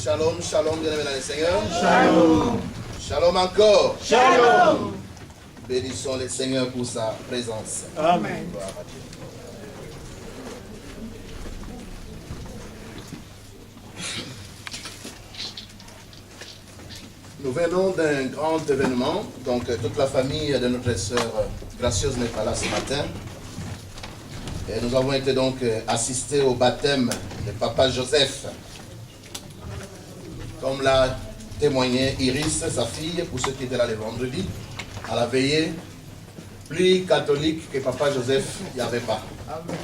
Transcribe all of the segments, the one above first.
Shalom, shalom, bien-aimés dans le Seigneur. Shalom. Shalom encore. Shalom. Bénissons le Seigneur pour sa présence. Amen. Gloire à Dieu. Nous venons d'un grand événement, donc toute la famille de notre sœur Gracieuse n'est pas là ce matin. Et nous avons été donc assistés au baptême de Papa Joseph. Comme l'a témoigné Iris, sa fille, pour ceux qui étaient là le vendredi, à la veillée, plus catholique que Papa Joseph, il n'y avait pas. Amen.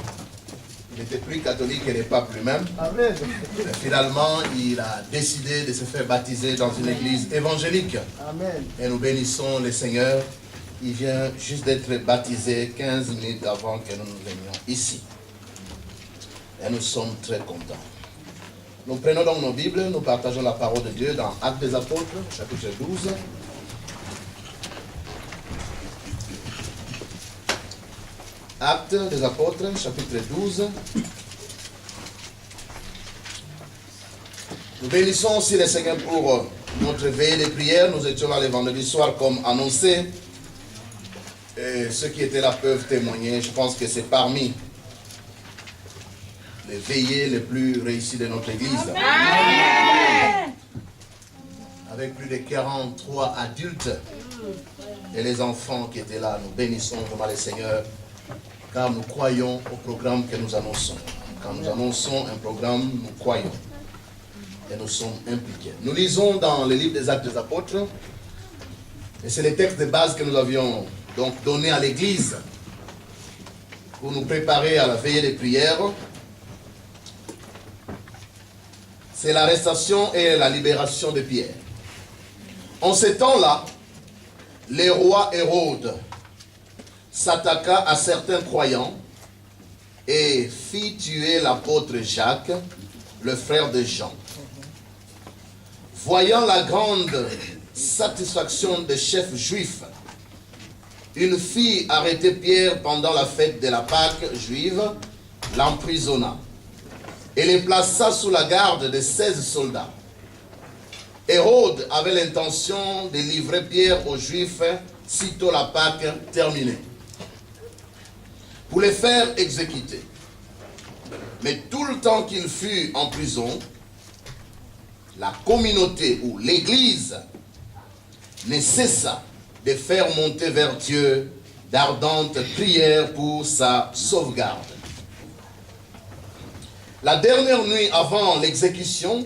Il était plus catholique que les papes lui-même. Amen. Mais finalement, il a décidé de se faire baptiser dans une église évangélique. Amen. Et nous bénissons le Seigneur. Il vient juste d'être baptisé 15 minutes avant que nous venions ici. Et nous sommes très contents. Nous prenons donc nos Bibles, nous partageons la parole de Dieu dans Actes des Apôtres, chapitre 12. Actes des Apôtres, chapitre 12. Nous bénissons aussi le Seigneur pour notre veillée de prière. Nous étions là le vendredi soir comme annoncé. Et ceux qui étaient là peuvent témoigner. Je pense que c'est parmi les veillées les plus réussies de notre église. Amen. Avec plus de 43 adultes et les enfants qui étaient là. Nous bénissons vraiment le Seigneur car nous croyons au programme que nous annonçons. Quand nous annonçons un programme, nous croyons. Et nous sommes impliqués. Nous lisons dans le livre des Actes des Apôtres. Et c'est les textes de base que nous avions donc donné à l'église pour nous préparer à la veillée des prières. C'est l'arrestation et la libération de Pierre. En ces temps-là, le roi Hérode s'attaqua à certains croyants et fit tuer l'apôtre Jacques, le frère de Jean. Voyant la grande satisfaction des chefs juifs, une fille arrêtait Pierre pendant la fête de la Pâque juive, l'emprisonna et les plaça sous la garde de 16 soldats. Hérode avait l'intention de livrer Pierre aux Juifs sitôt la Pâque terminée, pour les faire exécuter. Mais tout le temps qu'il fut en prison, la communauté ou l'Église ne cessa de faire monter vers Dieu d'ardentes prières pour sa sauvegarde. La dernière nuit avant l'exécution,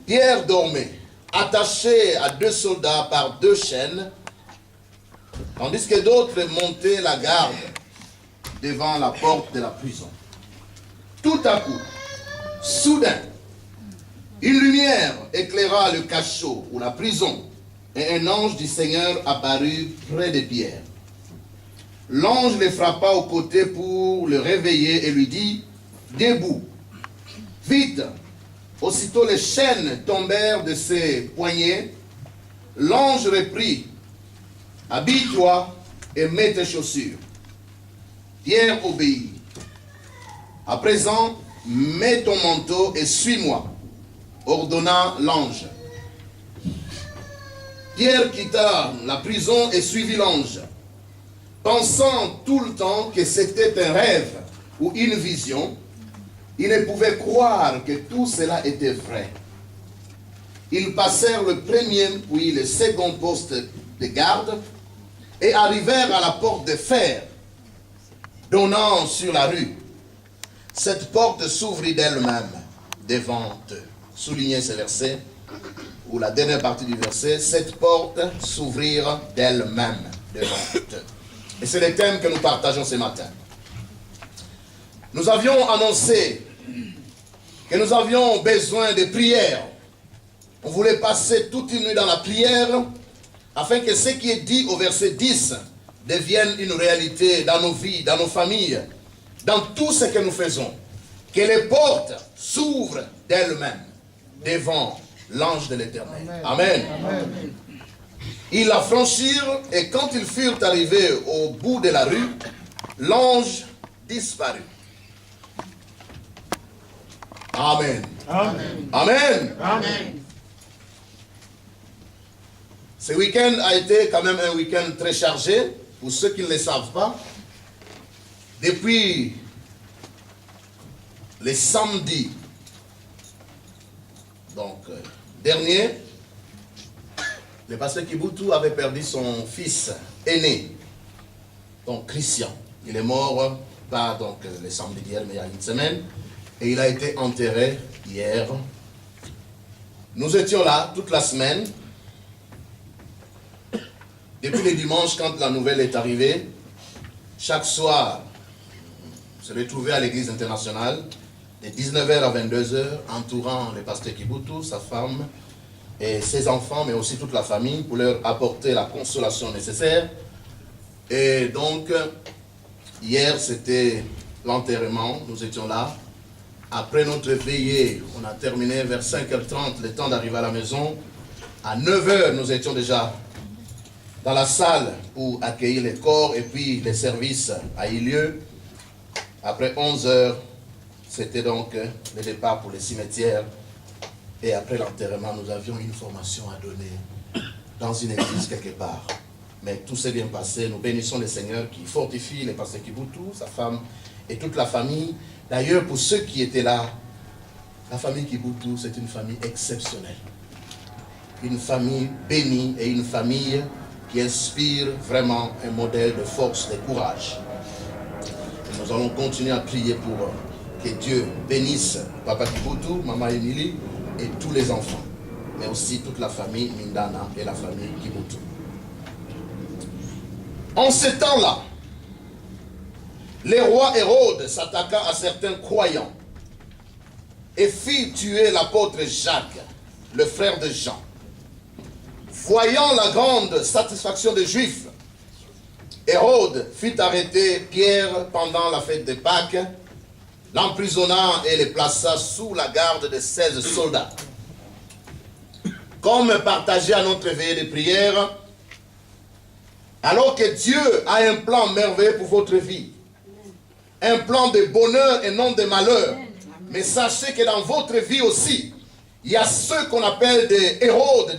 Pierre dormait, attaché à 2 soldats par 2 chaînes, tandis que d'autres montaient la garde devant la porte de la prison. Tout à coup, soudain, une lumière éclaira le cachot ou la prison, et un ange du Seigneur apparut près de Pierre. L'ange le frappa au côté pour le réveiller et lui dit: « Debout, vite !» Aussitôt les chaînes tombèrent de ses poignets. L'ange reprit: « Habille-toi et mets tes chaussures. » Pierre obéit. « À présent, mets ton manteau et suis-moi, » ordonna l'ange. Pierre quitta la prison et suivit l'ange, pensant tout le temps que c'était un rêve ou une vision. Il ne pouvait croire que tout cela était vrai. Ils passèrent le premier puis le second poste de garde et arrivèrent à la porte de fer donnant sur la rue. Cette porte s'ouvrit d'elle-même devant eux. Soulignez ce verset, ou la dernière partie du verset. Cette porte s'ouvrir d'elle-même devant eux. Et c'est le thème que nous partageons ce matin. Nous avions annoncé que nous avions besoin de prière. On voulait passer toute une nuit dans la prière afin que ce qui est dit au verset 10 devienne une réalité dans nos vies, dans nos familles, dans tout ce que nous faisons. Que les portes s'ouvrent d'elles-mêmes devant l'ange de l'Éternel. Amen. Amen. Ils la franchirent et quand ils furent arrivés au bout de la rue, l'ange disparut. Amen. Amen. Amen. Amen. Ce week-end a été quand même un week-end très chargé, pour ceux qui ne le savent pas. Depuis les samedis, donc dernier, le pasteur Kibutu avait perdu son fils aîné, donc Christian. Il est mort, pas donc le samedi d'hier, mais il y a une semaine, et il a été enterré hier. Nous étions là toute la semaine. Depuis le dimanche, quand la nouvelle est arrivée, chaque soir, je se retrouvais à l'église internationale, de 19h à 22h, entourant le pasteur Kibutu, sa femme et ses enfants, mais aussi toute la famille, pour leur apporter la consolation nécessaire. Et donc, hier, c'était l'enterrement, nous étions là. Après notre veillée, on a terminé vers 5h30, le temps d'arriver à la maison. À 9h, nous étions déjà dans la salle pour accueillir les corps, et puis le service a eu lieu. Après 11h, c'était donc le départ pour les cimetières. Et après l'enterrement, nous avions une formation à donner dans une église quelque part. Mais tout s'est bien passé. Nous bénissons le Seigneur qui fortifie le pasteur Kibutu, sa femme et toute la famille. D'ailleurs, pour ceux qui étaient là, la famille Kibutu, c'est une famille exceptionnelle. Une famille bénie et une famille qui inspire vraiment un modèle de force, de courage. Et nous allons continuer à prier pour que Dieu bénisse Papa Kibutu, Maman Emily et tous les enfants, mais aussi toute la famille Mindana et la famille Kibutu. En ce temps-là, le roi Hérode s'attaqua à certains croyants et fit tuer l'apôtre Jacques, le frère de Jean. Voyant la grande satisfaction des Juifs, Hérode fit arrêter Pierre pendant la fête de Pâques, l'emprisonna et le plaça sous la garde de 16 soldats. Comme partagé à notre veillée de prière, alors que Dieu a un plan merveilleux pour votre vie, un plan de bonheur et non de malheur, mais sachez que dans votre vie aussi, il y a ceux qu'on appelle des Hérodes,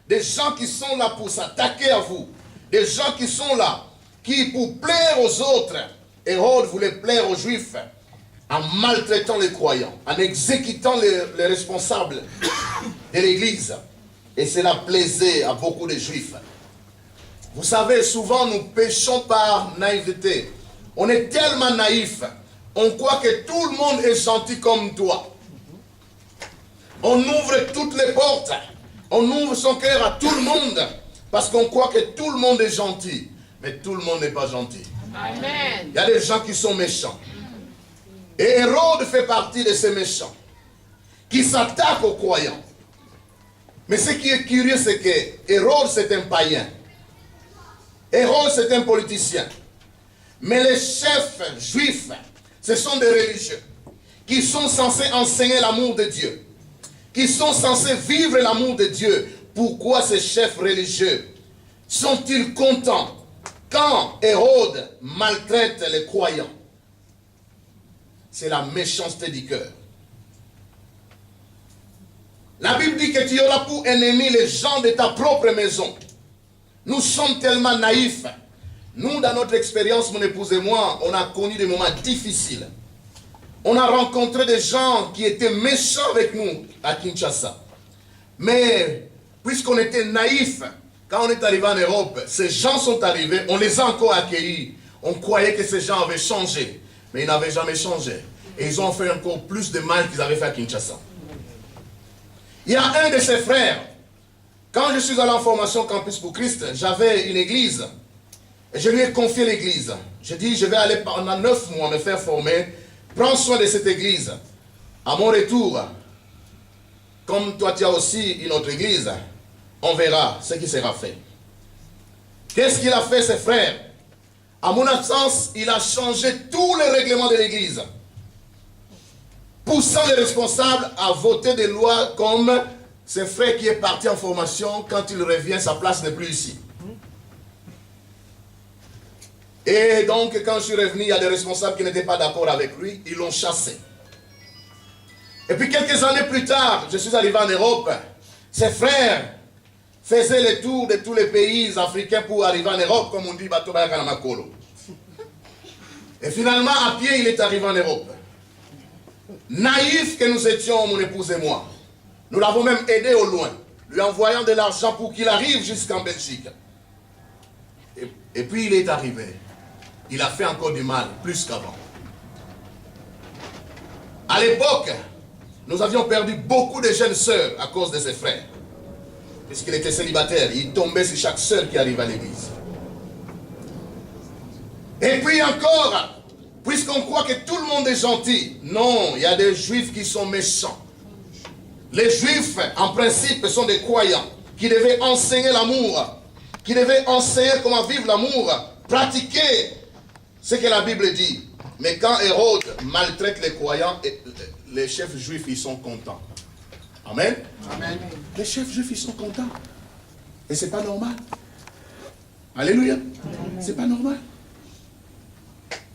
des gens qui sont là pour s'attaquer à vous, des gens qui sont là, qui pour plaire aux autres. Hérode voulait plaire aux Juifs en maltraitant les croyants, en exécutant les responsables de l'Église. Et cela plaisait à beaucoup de Juifs. Vous savez, souvent nous péchons par naïveté. On est tellement naïf, on croit que tout le monde est gentil comme toi. On ouvre toutes les portes. On ouvre son cœur à tout le monde parce qu'on croit que tout le monde est gentil. Mais tout le monde n'est pas gentil. Amen. Il y a des gens qui sont méchants. Et Hérode fait partie de ces méchants qui s'attaquent aux croyants. Mais ce qui est curieux, c'est que Hérode, c'est un païen. Hérode, c'est un politicien. Mais les chefs juifs, ce sont des religieux qui sont censés enseigner l'amour de Dieu, qui sont censés vivre l'amour de Dieu. Pourquoi ces chefs religieux sont-ils contents quand Hérode maltraite les croyants? C'est la méchanceté du cœur. La Bible dit que tu auras pour ennemis les gens de ta propre maison. Nous sommes tellement naïfs. Nous, dans notre expérience, mon épouse et moi, on a connu des moments difficiles. On a rencontré des gens qui étaient méchants avec nous à Kinshasa. Mais, puisqu'on était naïfs, quand on est arrivé en Europe, ces gens sont arrivés, on les a encore accueillis. On croyait que ces gens avaient changé, mais ils n'avaient jamais changé. Et ils ont fait encore plus de mal qu'ils avaient fait à Kinshasa. Il y a un de ses frères, quand je suis allé en formation Campus pour Christ, j'avais une église. Et je lui ai confié l'église. Je dis, je vais aller pendant 9 mois me faire former. Prends soin de cette église. À mon retour, comme toi tu as aussi une autre église, on verra ce qui sera fait. Qu'est-ce qu'il a fait, ses frères? À mon absence, il a changé tous les règlements de l'église, poussant les responsables à voter des lois comme ses frères qui est parti en formation, quand il revient, sa place n'est plus ici. Et donc, quand je suis revenu, il y a des responsables qui n'étaient pas d'accord avec lui, ils l'ont chassé. Et puis quelques années plus tard, je suis arrivé en Europe. Ses frères faisaient le tour de tous les pays africains pour arriver en Europe, comme on dit, Batoba Kanamakolo. Et finalement, à pied, il est arrivé en Europe. Naïfs que nous étions, mon épouse et moi. Nous l'avons même aidé au loin, lui envoyant de l'argent pour qu'il arrive jusqu'en Belgique. Et puis il est arrivé. Il a fait encore du mal, plus qu'avant. À l'époque, nous avions perdu beaucoup de jeunes sœurs à cause de ses frères. Puisqu'il était célibataire, il tombait sur chaque sœur qui arrive à l'église. Et puis encore, puisqu'on croit que tout le monde est gentil, non, il y a des juifs qui sont méchants. Les juifs, en principe, sont des croyants qui devaient enseigner l'amour, qui devaient enseigner comment vivre l'amour, pratiquer ce que la Bible dit. Mais quand Hérode maltraite les croyants, les chefs juifs, ils sont contents. Amen. Amen. Les chefs juifs, ils sont contents. Et c'est pas normal. Alléluia. C'est pas normal.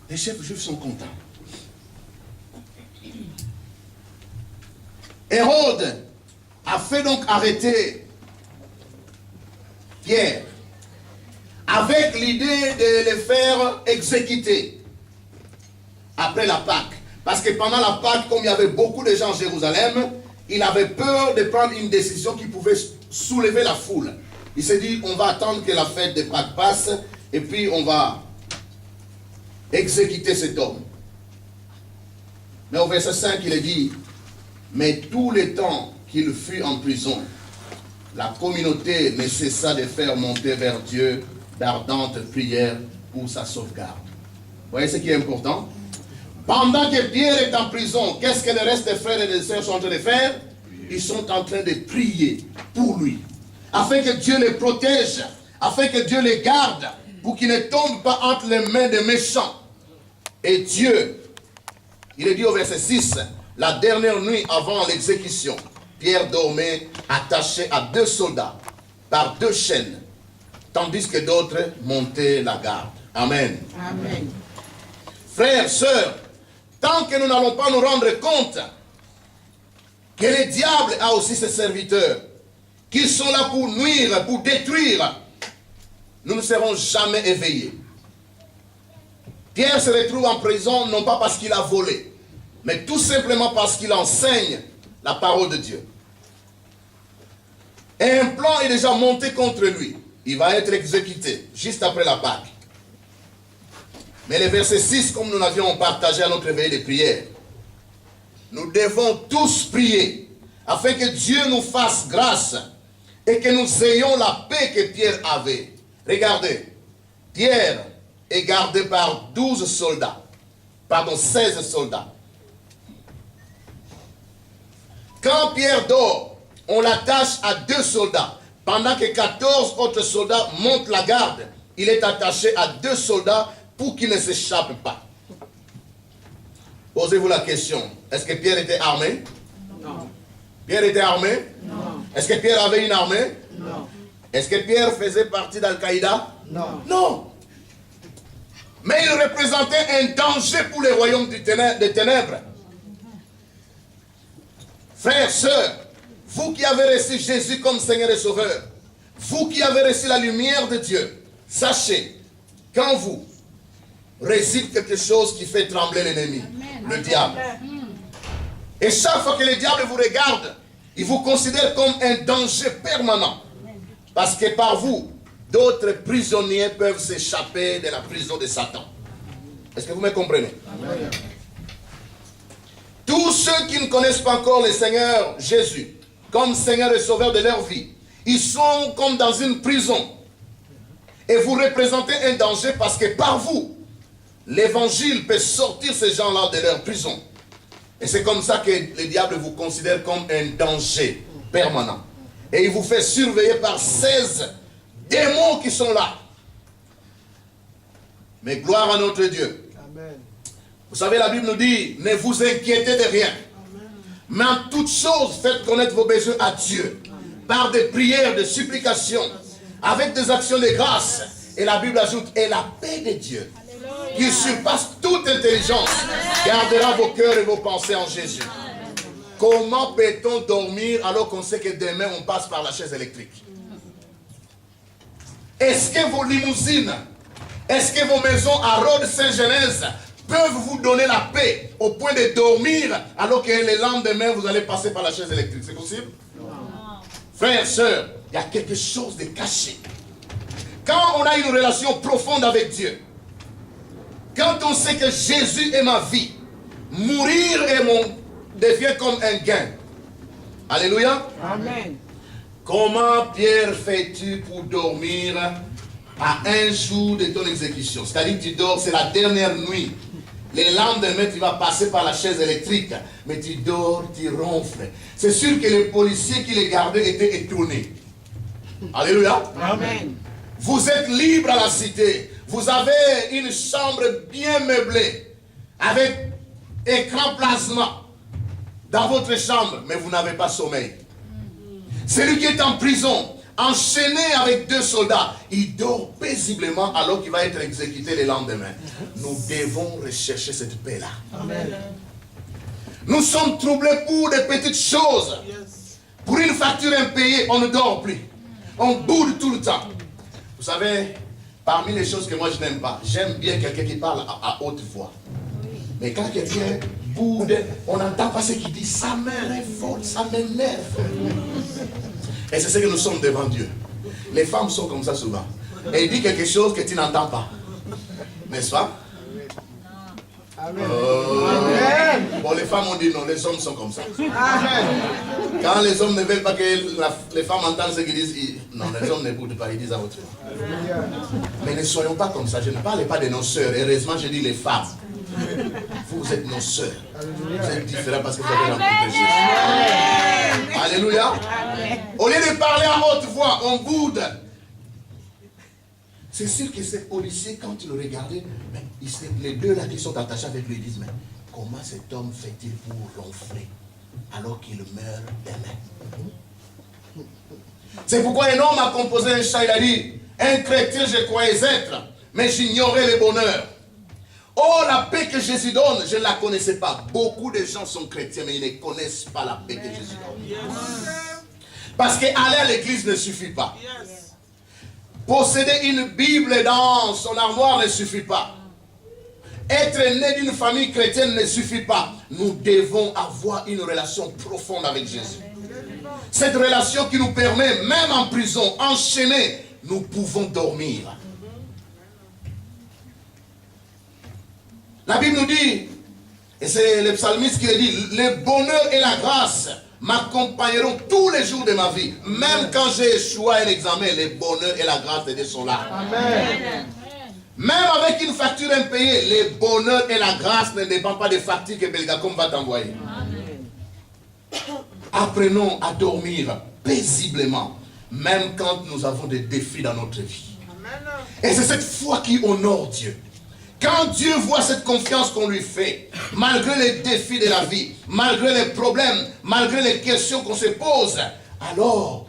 Les chefs juifs sont contents. Hérode a fait donc arrêter Pierre avec l'idée de les faire exécuter après la Pâque. Parce que pendant la Pâque, comme il y avait beaucoup de gens à Jérusalem, il avait peur de prendre une décision qui pouvait soulever la foule. Il s'est dit, on va attendre que la fête de Pâques passe et puis on va exécuter cet homme. Mais au verset 5, il est dit, mais tout le temps qu'il fut en prison, la communauté ne cessa de faire monter vers Dieu d'ardentes prières pour sa sauvegarde. Vous voyez ce qui est important? Pendant que Pierre est en prison, qu'est-ce que le reste des frères et des sœurs sont en train de faire? Ils sont en train de prier pour lui, afin que Dieu les protège, afin que Dieu les garde, pour qu'ils ne tombent pas entre les mains des méchants. Et Dieu, il est dit au verset 6, la dernière nuit avant l'exécution, Pierre dormait attaché à 2 soldats par 2 chaînes, tandis que d'autres montaient la garde. Amen. Amen. Frères, sœurs, tant que nous n'allons pas nous rendre compte que le diable a aussi ses serviteurs, qui sont là pour nuire, pour détruire, nous ne serons jamais éveillés. Pierre se retrouve en prison non pas parce qu'il a volé, mais tout simplement parce qu'il enseigne la parole de Dieu. Et un plan est déjà monté contre lui. Il va être exécuté juste après la Pâque. Mais le verset 6, comme nous l'avions partagé à notre veille de prière, nous devons tous prier afin que Dieu nous fasse grâce et que nous ayons la paix que Pierre avait. Regardez, Pierre est gardé par 16 soldats. Quand Pierre dort, on l'attache à 2 soldats. Pendant que 14 autres soldats montent la garde, il est attaché à 2 soldats pour qu'il ne s'échappe pas. Posez-vous la question, est-ce que Pierre était armé? Non. Pierre était armé? Non. Est-ce que Pierre avait une armée? Non. Est-ce que Pierre faisait partie d'Al-Qaïda? Non. Non. Mais il représentait un danger pour les royaumes des ténèbres. Frères, sœurs, vous qui avez reçu Jésus comme Seigneur et Sauveur, vous qui avez reçu la lumière de Dieu, sachez qu'en vous réside quelque chose qui fait trembler l'ennemi, le diable. Et chaque fois que le diable vous regarde, il vous considère comme un danger permanent. Parce que par vous, d'autres prisonniers peuvent s'échapper de la prison de Satan. Est-ce que vous me comprenez? Amen. Tous ceux qui ne connaissent pas encore le Seigneur Jésus comme Seigneur et Sauveur de leur vie, ils sont comme dans une prison. Et vous représentez un danger parce que par vous, l'évangile peut sortir ces gens-là de leur prison. Et c'est comme ça que le diable vous considère comme un danger permanent. Et il vous fait surveiller par 16 démons qui sont là. Mais gloire à notre Dieu. Amen. Vous savez, la Bible nous dit, ne vous inquiétez de rien. Amen. Mais en toutes choses, faites connaître vos besoins à Dieu. Amen. Par des prières, des supplications, avec des actions de grâce. Et la Bible ajoute, et la paix de Dieu, qui surpasse toute intelligence, gardera vos cœurs et vos pensées en Jésus. Comment peut-on dormir alors qu'on sait que demain on passe par la chaise électrique? Est-ce que vos limousines, est-ce que vos maisons à Rhodes Saint-Genèse peuvent vous donner la paix au point de dormir alors que le lendemain vous allez passer par la chaise électrique? C'est possible? Non. Frères, sœurs, il y a quelque chose de caché. Quand on a une relation profonde avec Dieu, quand on sait que Jésus est ma vie, mourir devient comme un gain. Alléluia. Amen. Comment, Pierre, fais-tu pour dormir à un jour de ton exécution? C'est-à-dire que tu dors, c'est la dernière nuit. Le lendemain, tu vas passer par la chaise électrique, mais tu dors, tu ronfles. C'est sûr que les policiers qui les gardaient étaient étonnés. Alléluia. Amen. Vous êtes libre à la cité. Vous avez une chambre bien meublée, avec écran plasma dans votre chambre, mais vous n'avez pas sommeil. Celui qui est en prison, enchaîné avec 2 soldats, il dort paisiblement alors qu'il va être exécuté le lendemain. Nous devons rechercher cette paix-là. Nous sommes troublés pour des petites choses. Pour une facture impayée, on ne dort plus. On boude tout le temps. Vous savez, parmi les choses que moi je n'aime pas, j'aime bien quelqu'un qui parle à haute voix. Mais quand quelqu'un boude, on n'entend pas ce qu'il dit. Ça me révolte, ça m'énerve. Et c'est ce que nous sommes devant Dieu. Les femmes sont comme ça souvent. Et il dit quelque chose que tu n'entends pas. N'est-ce pas? Bon, les femmes ont dit non, les hommes sont comme ça. Quand les hommes ne veulent pas que les femmes entendent ce qu'ils disent, non, les hommes n'écoutent pas, ils disent à autre chose. Mais ne soyons pas comme ça. Je ne parle pas de nos sœurs. Heureusement, je dis les femmes. Vous êtes nos sœurs. Vous êtes différents parce que vous avez rencontré Jésus. Alléluia. Au lieu de parler à haute voix, on boude. C'est sûr que ces policiers, quand ils le regardaient, les deux là qui sont attachés avec lui, ils disent, mais comment cet homme fait-il pour ronfler alors qu'il meurt demain? C'est pourquoi un homme a composé un chant, il a dit, un chrétien je croyais être, mais j'ignorais le bonheur. Oh, la paix que Jésus donne, je ne la connaissais pas. Beaucoup de gens sont chrétiens, mais ils ne connaissent pas la paix que Jésus donne. Parce qu'aller à l'église ne suffit pas. Posséder une Bible dans son armoire ne suffit pas. Être né d'une famille chrétienne ne suffit pas. Nous devons avoir une relation profonde avec Jésus. Cette relation qui nous permet, même en prison, enchaînés, nous pouvons dormir. La Bible nous dit, et c'est le psalmiste qui le dit, le bonheur et la grâce m'accompagneront tous les jours de ma vie. Même quand j'ai échoué à un examen, le bonheur et la grâce de Dieu sont là. Amen. Même avec une facture impayée, le bonheur et la grâce ne dépendent pas des factures que Belgacom va t'envoyer. Apprenons à dormir paisiblement, même quand nous avons des défis dans notre vie. Et c'est cette foi qui honore Dieu. Quand Dieu voit cette confiance qu'on lui fait, malgré les défis de la vie, malgré les problèmes, malgré les questions qu'on se pose, alors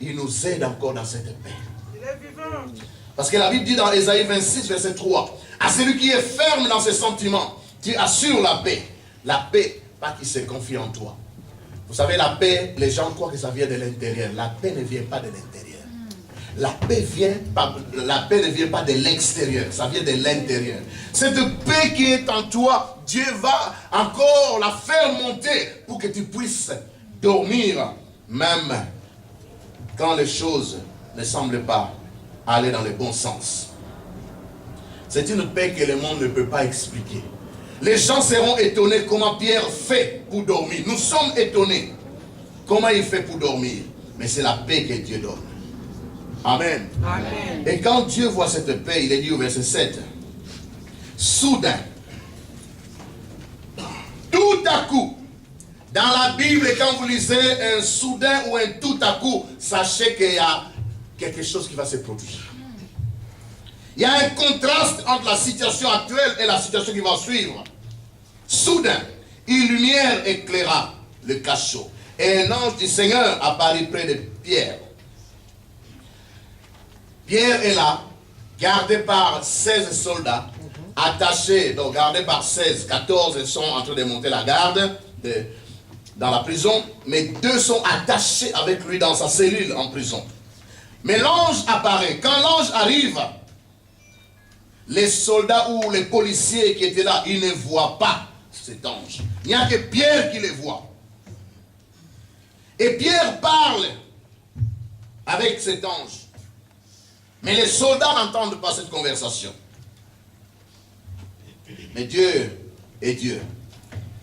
il nous aide encore dans cette paix. Il est vivant. Parce que la Bible dit dans Ésaïe 26, verset 3, à celui qui est ferme dans ses sentiments, tu assures la paix. La paix, pas qui se confie en toi. Vous savez, la paix, les gens croient que ça vient de l'intérieur. La paix ne vient pas de l'intérieur. La paix ne vient pas de l'extérieur, ça vient de l'intérieur. Cette paix qui est en toi, Dieu va encore la faire monter pour que tu puisses dormir, même quand les choses ne semblent pas aller dans le bon sens. C'est une paix que le monde ne peut pas expliquer. Les gens seront étonnés comment Pierre fait pour dormir. Nous sommes étonnés comment il fait pour dormir. Mais c'est la paix que Dieu donne. Amen. Amen. Et quand Dieu voit cette paix, il est dit au verset 7, soudain, tout à coup, dans la Bible, quand vous lisez un soudain ou un tout à coup, sachez qu'il y a quelque chose qui va se produire. Il y a un contraste entre la situation actuelle et la situation qui va suivre. Soudain, une lumière éclaira le cachot. Et un ange du Seigneur apparut près de Pierre. Pierre est là, gardé par 16 soldats, attachés, donc gardé par 16, 14 sont en train de monter la garde, dans la prison, mais 2 sont attachés avec lui dans sa cellule en prison. Mais l'ange apparaît. Quand l'ange arrive, les soldats ou les policiers qui étaient là, ils ne voient pas cet ange. Il n'y a que Pierre qui les voit. Et Pierre parle avec cet ange. Mais les soldats n'entendent pas cette conversation. Mais Dieu est Dieu.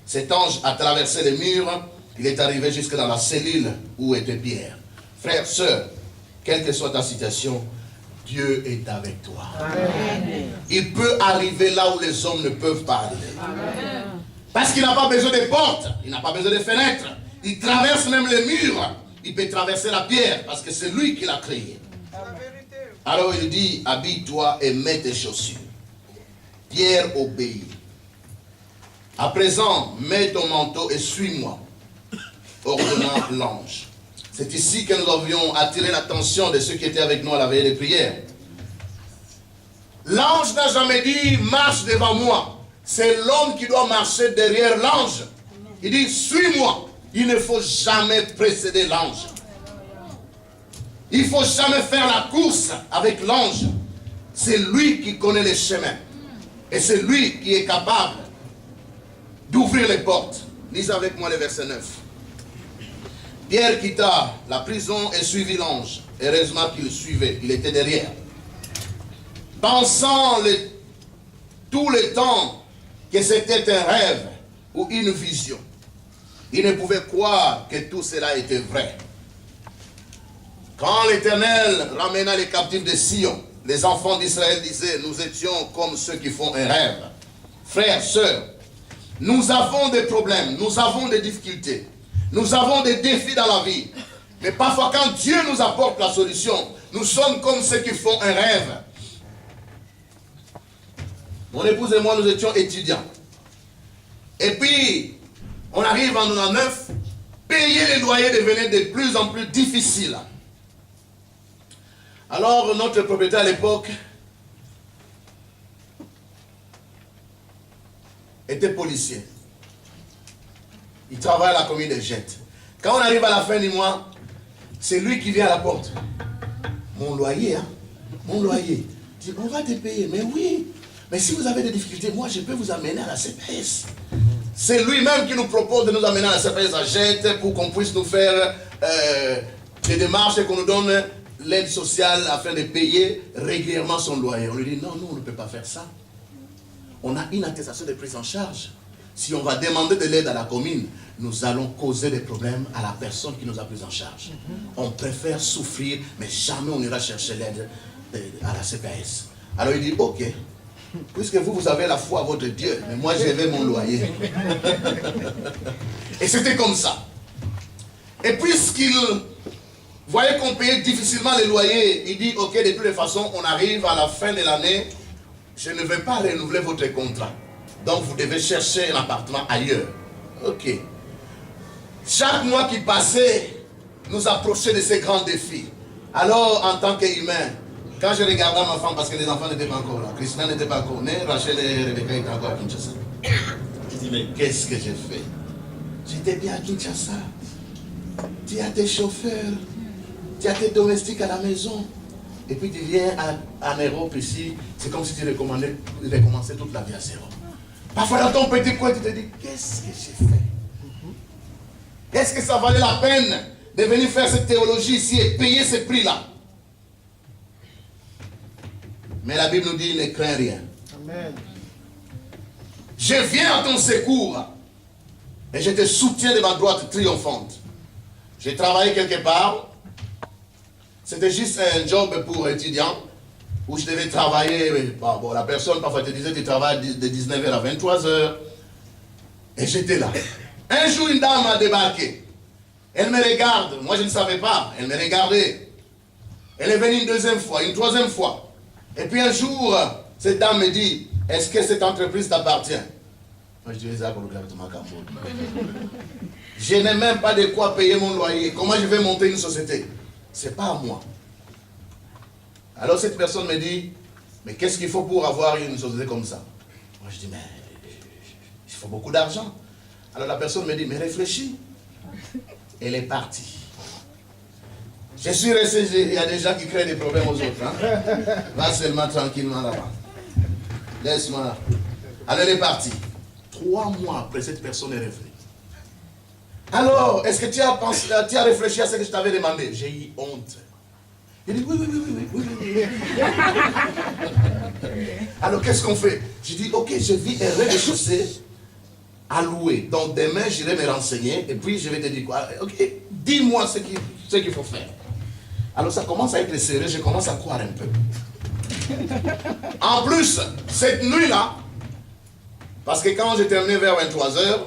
Cet ange a traversé les murs, il est arrivé jusque dans la cellule où était Pierre. Frères, sœurs, quelle que soit ta situation, Dieu est avec toi. Amen. Il peut arriver là où les hommes ne peuvent pas arriver. Amen. Parce qu'il n'a pas besoin de portes, il n'a pas besoin de fenêtres. Il traverse même les murs. Il peut traverser la pierre parce que c'est lui qui l'a créé. Alors il dit, habille-toi et mets tes chaussures. Pierre obéit. À présent, mets ton manteau et suis-moi, ordonnant l'ange. C'est ici que nous avions attiré l'attention de ceux qui étaient avec nous à la veille des prières. L'ange n'a jamais dit, marche devant moi. C'est l'homme qui doit marcher derrière l'ange. Il dit, suis-moi. Il ne faut jamais précéder l'ange. Il ne faut jamais faire la course avec l'ange. C'est lui qui connaît les chemins. Et c'est lui qui est capable d'ouvrir les portes. Lisez avec moi le verset 9. Pierre quitta la prison et suivit l'ange. Heureusement qu'il suivait, il était derrière. Pensant tout le temps que c'était un rêve ou une vision, il ne pouvait croire que tout cela était vrai. Quand l'Éternel ramena les captifs de Sion, les enfants d'Israël disaient, nous étions comme ceux qui font un rêve. Frères, sœurs, nous avons des problèmes, nous avons des difficultés, nous avons des défis dans la vie. Mais parfois quand Dieu nous apporte la solution, nous sommes comme ceux qui font un rêve. Mon épouse et moi, nous étions étudiants. Et puis, on arrive en 99, payer les loyers devenait de plus en plus difficile. Alors, notre propriétaire à l'époque était policier. Il travaille à la commune de Jette. Quand on arrive à la fin du mois, c'est lui qui vient à la porte. Mon loyer, hein? Mon loyer. Je dis, on va te payer. Mais oui, mais si vous avez des difficultés, moi je peux vous amener à la CPS. C'est lui-même qui nous propose de nous amener à la CPS à Jette pour qu'on puisse nous faire des démarches et qu'on nous donne l'aide sociale afin de payer régulièrement son loyer. On lui dit, non, nous on ne peut pas faire ça. On a une attestation de prise en charge. Si on va demander de l'aide à la commune, nous allons causer des problèmes à la personne qui nous a pris en charge. On préfère souffrir, mais jamais on ira chercher l'aide à la CPS. Alors il dit, ok, puisque vous avez la foi à votre Dieu, mais moi j'ai mon loyer. Et c'était comme ça. Et puisqu'il voyait qu'on payait difficilement les loyers, il dit, ok, de toutes les façons, on arrive à la fin de l'année, je ne vais pas renouveler votre contrat. Donc vous devez chercher un appartement ailleurs. Ok. Chaque mois qui passait, nous approchait de ces grands défis. Alors, en tant qu'humain, quand je regardais ma femme, parce que les enfants n'étaient pas encore là, Christina n'était pas encore née, Rachel et Rebecca étaient encore à Kinshasa. Je dis, mais qu'est-ce que j'ai fait? J'étais bien à Kinshasa. Tu as tes chauffeurs, tu as tes domestiques à la maison. Et puis tu viens en Europe ici, c'est comme si tu recommençais toute la vie à zéro. Parfois dans ton petit coin, tu te dis, qu'est-ce que j'ai fait? Est-ce que ça valait la peine de venir faire cette théologie ici et payer ce prix-là? Mais la Bible nous dit, ne crains rien. Amen. Je viens à ton secours et je te soutiens de ma droite triomphante. J'ai travaillé quelque part. C'était juste un job pour étudiants où je devais travailler. Bon, la personne parfois te disait tu travailles de 19h à 23h. Et j'étais là. Un jour, une dame a débarqué. Elle me regarde. Moi, je ne savais pas. Elle me regardait. Elle est venue une deuxième fois, une troisième fois. Et puis un jour, cette dame me dit, est-ce que cette entreprise t'appartient? Moi, je dis, je n'ai même pas de quoi payer mon loyer. Comment je vais monter une société? C'est pas à moi. Alors cette personne me dit, mais qu'est-ce qu'il faut pour avoir une société comme ça? Moi, je dis, mais il faut beaucoup d'argent. Alors la personne me dit, mais réfléchis. Elle est partie. Je suis resté, il y a des gens qui créent des problèmes aux autres. Hein? Va seulement tranquillement là-bas. Laisse-moi. Alors elle est partie. 3 mois après, cette personne est revenue. Alors, est-ce que tu as réfléchi à ce que je t'avais demandé? J'ai eu honte. Il dit oui. Alors qu'est-ce qu'on fait? J'ai dit ok, je vis un rez-de-chaussée à louer. Donc demain, j'irai me renseigner et puis je vais te dire quoi. Ok, dis-moi ce qu'il faut faire. Alors ça commence à être serré, je commence à croire un peu. En plus, cette nuit-là, parce que quand j'ai terminé vers 23h,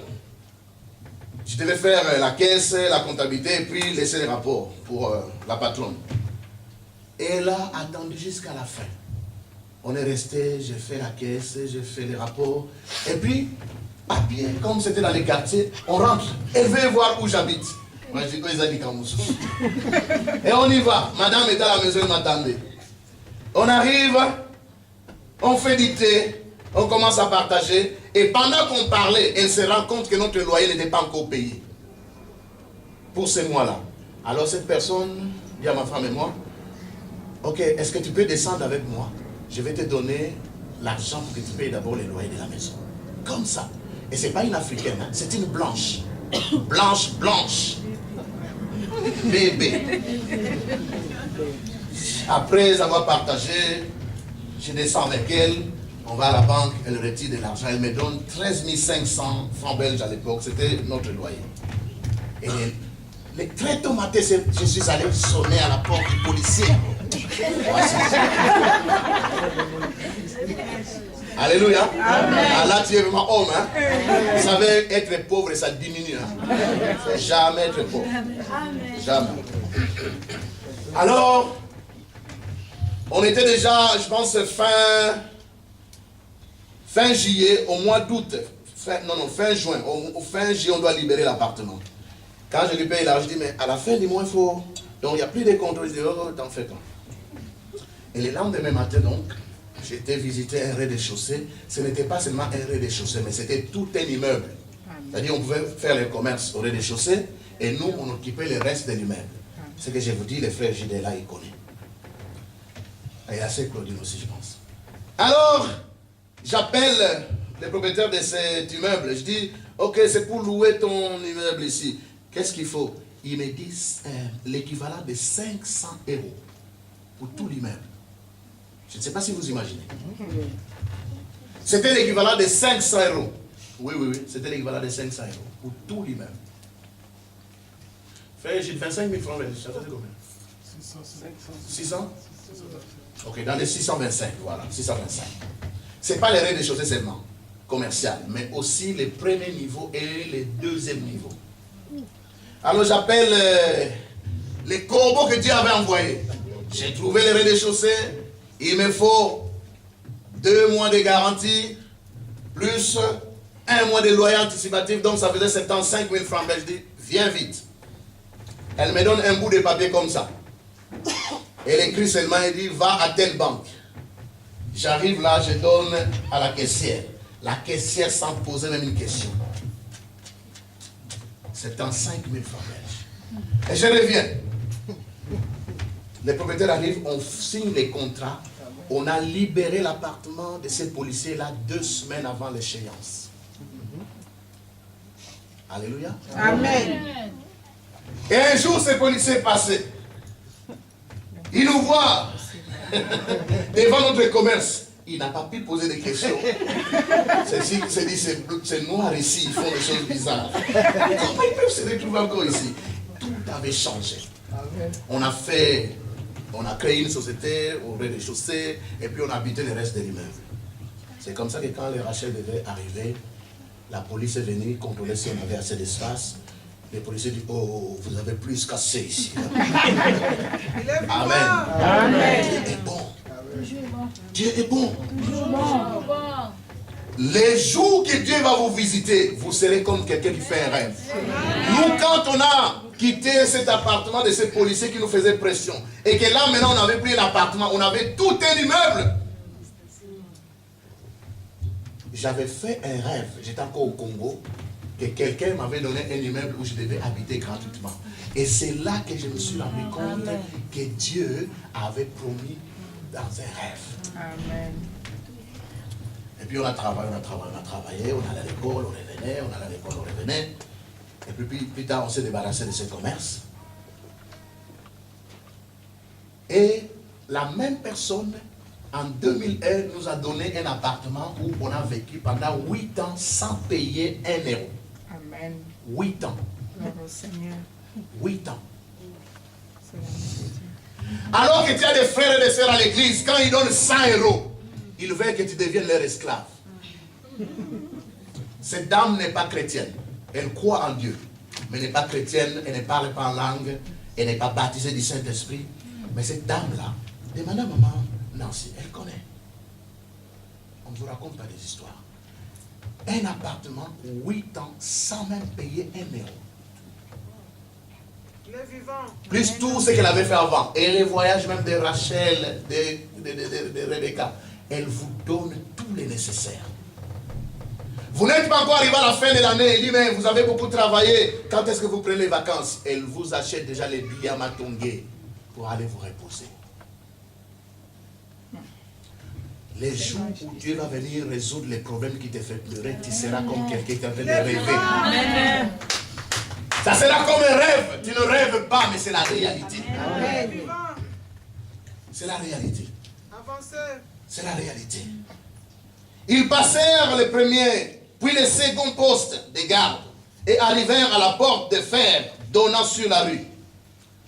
je devais faire la caisse, la comptabilité et puis laisser les rapports pour la patronne. Et elle a attendu jusqu'à la fin. On est resté, j'ai fait la caisse, j'ai fait les rapports. Et puis, à pied, comme c'était dans les quartiers, on rentre. Elle veut voir où j'habite. Moi, je dis, et on y va. Madame est à la maison, elle m'attendait. On arrive, on fait du thé, on commence à partager. Et pendant qu'on parlait, elle se rend compte que notre loyer n'était pas encore payé. Pour ce mois-là. Alors cette personne dit à ma femme et moi, ok, est-ce que tu peux descendre avec moi? Je vais te donner l'argent pour que tu payes d'abord les loyers de la maison. Comme ça. Et ce n'est pas une africaine, hein, c'est une blanche. Blanche. Bébé. Après avoir partagé, je descends avec elle, on va à la banque, elle retire de l'argent, elle me donne 13 500 francs belges à l'époque, c'était notre loyer. Et très tôt matin, je suis allé sonner à la porte du policier. Alléluia. Ah, là, tu es vraiment homme. Hein? Vous savez, être pauvre, ça diminue. Hein? C'est jamais être pauvre. Jamais. Alors, on était déjà, je pense, fin juillet, au mois d'août. Fin juin. Fin juillet, on doit libérer l'appartement. Quand je lui paye l'argent, je dis, mais à la fin du mois, il faut... Donc, il n'y a plus de contrôle. Je dis, oh, t'en fais quand? Et le lendemain matin, donc, j'étais visiter un rez-de-chaussée. Ce n'était pas seulement un rez-de-chaussée, mais c'était tout un immeuble. C'est-à-dire, on pouvait faire le commerce au rez-de-chaussée et nous, on occupait le reste de l'immeuble. Ce que je vous dis, les frères Gidé là, ils connaissent. Et assez Claudine aussi, je pense. Alors, j'appelle le propriétaire de cet immeuble. Je dis, ok, c'est pour louer ton immeuble ici. Qu'est-ce qu'il faut? Ils me disent l'équivalent de 500 € pour tout l'immeuble. Je ne sais pas si vous imaginez. C'était l'équivalent de 500 €. Oui. C'était l'équivalent de 500 € pour tout l'immeuble. J'ai 25 000 francs, ça faisait combien? 600? Ok, dans les 625, voilà, 625. Ce n'est pas les rez-de-chaussée seulement, commercial, mais aussi les premiers niveaux et les deuxièmes niveaux. Alors j'appelle les corbeaux que Dieu avait envoyés. J'ai trouvé les rez-de-chaussée. Il me faut 2 mois de garantie, plus 1 mois de loyer anticipatif, donc ça faisait 75 000 francs. Je dis, viens vite. Elle me donne un bout de papier comme ça. Elle écrit seulement, elle dit, va à telle banque. J'arrive là, je donne à la caissière. La caissière sans poser même une question. 75 000 francs belges. Et je reviens. Les propriétaires arrivent, on signe les contrats. On a libéré l'appartement de ces policiers-là 2 semaines avant l'échéance. Alléluia. Amen. Et un jour, ces policiers passaient. Ils nous voient devant notre commerce. Il n'a pas pu poser des questions. C'est noir ici, ils font des choses bizarres. Comment ils peuvent se retrouver encore ici? Tout avait changé. On a créé une société au rez-de-chaussée et puis on habitait le reste de l'immeuble. C'est comme ça que quand les Rachel devaient arriver, la police est venue contrôler si on avait assez d'espace. Les policiers disent, oh, vous avez plus qu'assez ici. Amen. Amen. Dieu est bon. Dieu est bon. Les jours que Dieu va vous visiter, vous serez comme quelqu'un qui fait un rêve. Nous, quand on a quitté cet appartement de ces policiers qui nous faisaient pression, et que là, maintenant, on n'avait plus un appartement, on avait tout un immeuble. J'avais fait un rêve. J'étais encore au Congo. que quelqu'un m'avait donné un immeuble où je devais habiter gratuitement. Et c'est là que je me suis rendu compte que Dieu avait promis dans un rêve. Amen. Et puis on a travaillé, on allait à l'école, on revenait, on allait à l'école, on revenait. Et puis plus tard, on s'est débarrassé de ce commerce. Et la même personne, en 2001, nous a donné un appartement où on a vécu pendant 8 ans sans payer 1 euro. Amen. 8 ans. Gloire au Seigneur. 8 ans. C'est la même chose. Alors que tu as des frères et des sœurs à l'église, quand ils donnent 100 euros, ils veulent que tu deviennes leur esclave. Cette dame n'est pas chrétienne. Elle croit en Dieu, mais n'est pas chrétienne, elle ne parle pas en langue, elle n'est pas baptisée du Saint-Esprit. Mais cette dame-là, demandez à maman Nancy, elle connaît. On ne vous raconte pas des histoires. Un appartement, 8 ans, sans même payer 1 euro. Plus tout ce qu'elle avait fait avant. Et les voyages même de Rachel, de Rebecca. Elle vous donne tout le nécessaire. Vous n'êtes pas encore arrivé à la fin de l'année. Elle dit, mais vous avez beaucoup travaillé. Quand est-ce que vous prenez les vacances? Elle vous achète déjà les billets à Matongé pour aller vous reposer. Les jours où Dieu va venir résoudre les problèmes qui te font pleurer, tu seras comme quelqu'un qui est en train de rêver. Amen. Ça sera comme un rêve. Tu ne rêves pas, mais c'est la réalité. C'est la réalité. C'est la réalité. Ils passèrent le premier, puis le second poste de garde et arrivèrent à la porte de fer donnant sur la rue.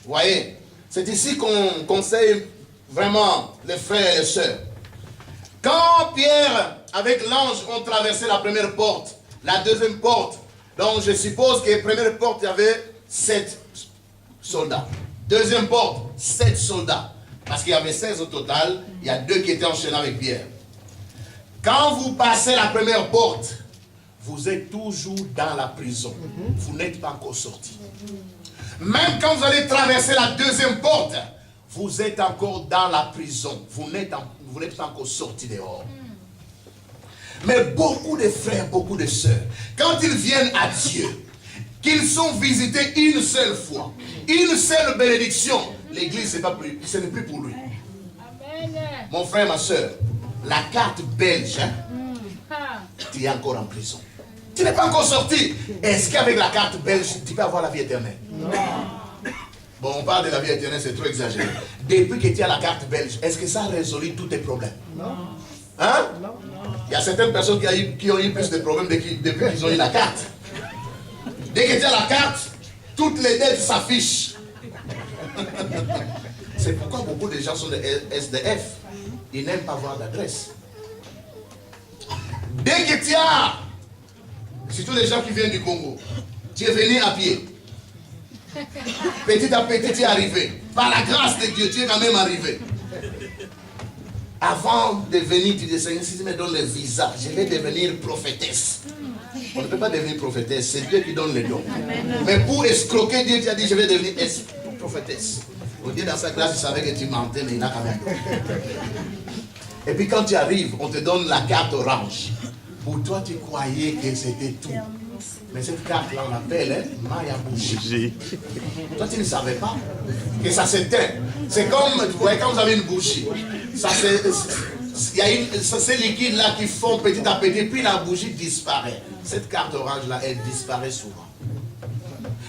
Vous voyez, c'est ici qu'on conseille vraiment les frères et les sœurs. Quand Pierre avec l'ange ont traversé la première porte, la deuxième porte, donc je suppose que la première porte, il y avait 7 soldats. Deuxième porte, 7 soldats. Parce qu'il y avait 16 au total, il y a 2 qui étaient enchaînés avec Pierre. Quand vous passez la première porte, vous êtes toujours dans la prison. Vous n'êtes pas encore sorti. Même quand vous allez traverser la deuxième porte, vous êtes encore dans la prison. Vous n'êtes pas encore sorti dehors. Mais beaucoup de frères, beaucoup de sœurs, quand ils viennent à Dieu, qu'ils sont visités une seule fois, une seule bénédiction, l'église, ce n'est plus pour lui. Mon frère, ma soeur, la carte belge, tu es encore en prison. Tu n'es pas encore sorti. Est-ce qu'avec la carte belge, tu peux avoir la vie éternelle? Non. Bon, on parle de la vie éternelle, c'est trop exagéré. Depuis que tu as la carte belge, est-ce que ça a résolu tous tes problèmes? Non. Hein? Non. Il y a certaines personnes qui ont eu plus de problèmes depuis qu'ils ont eu la carte. Dès que tu as la carte, toutes les dettes s'affichent. C'est pourquoi beaucoup de gens sont des SDF. Ils n'aiment pas voir d'adresse. Dès que tu as, surtout les gens qui viennent du Congo, tu es venu à pied. Petit à petit, tu es arrivé. Par la grâce de Dieu, tu es quand même arrivé. Avant de venir, tu dis, Seigneur, si tu me donnes le visa, je vais devenir prophétesse. On ne peut pas devenir prophétesse, c'est Dieu qui donne les dons. Mais pour escroquer Dieu, tu as dit, je vais devenir prophétesse. Dieu, dans sa grâce, il savait que tu mentais, mais il a quand même donné. Et puis quand tu arrives, on te donne la carte orange. Pour toi, tu croyais que c'était tout. Mais cette carte-là, on l'appelle Maya bougie. Toi, tu ne savais pas que ça s'éteint. C'est comme, vous voyez, quand vous avez une bougie, il y a ces liquides-là qui font petit à petit, puis la bougie disparaît. Cette carte orange-là, elle disparaît souvent.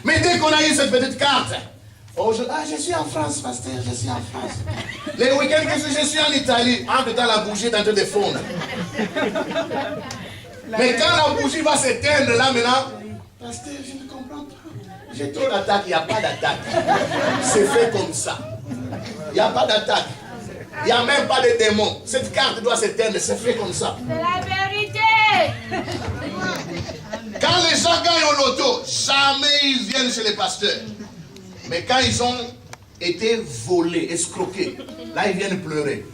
Mais dès qu'on a eu cette petite carte, je suis en France, pasteur, je suis en France. Les week-ends, je suis en Italie. Entre temps, la bougie est en train de fondre. Mais quand la bougie va s'éteindre, là maintenant, pasteur, je ne comprends pas. J'ai trop d'attaques, il n'y a pas d'attaque. C'est fait comme ça. Il n'y a pas d'attaque. Il n'y a même pas de démon. Cette carte doit s'éteindre, c'est fait comme ça. C'est la vérité. Quand les gens gagnent au loto, jamais ils viennent chez les pasteurs. Mais quand ils ont été volés, escroqués, là ils viennent pleurer.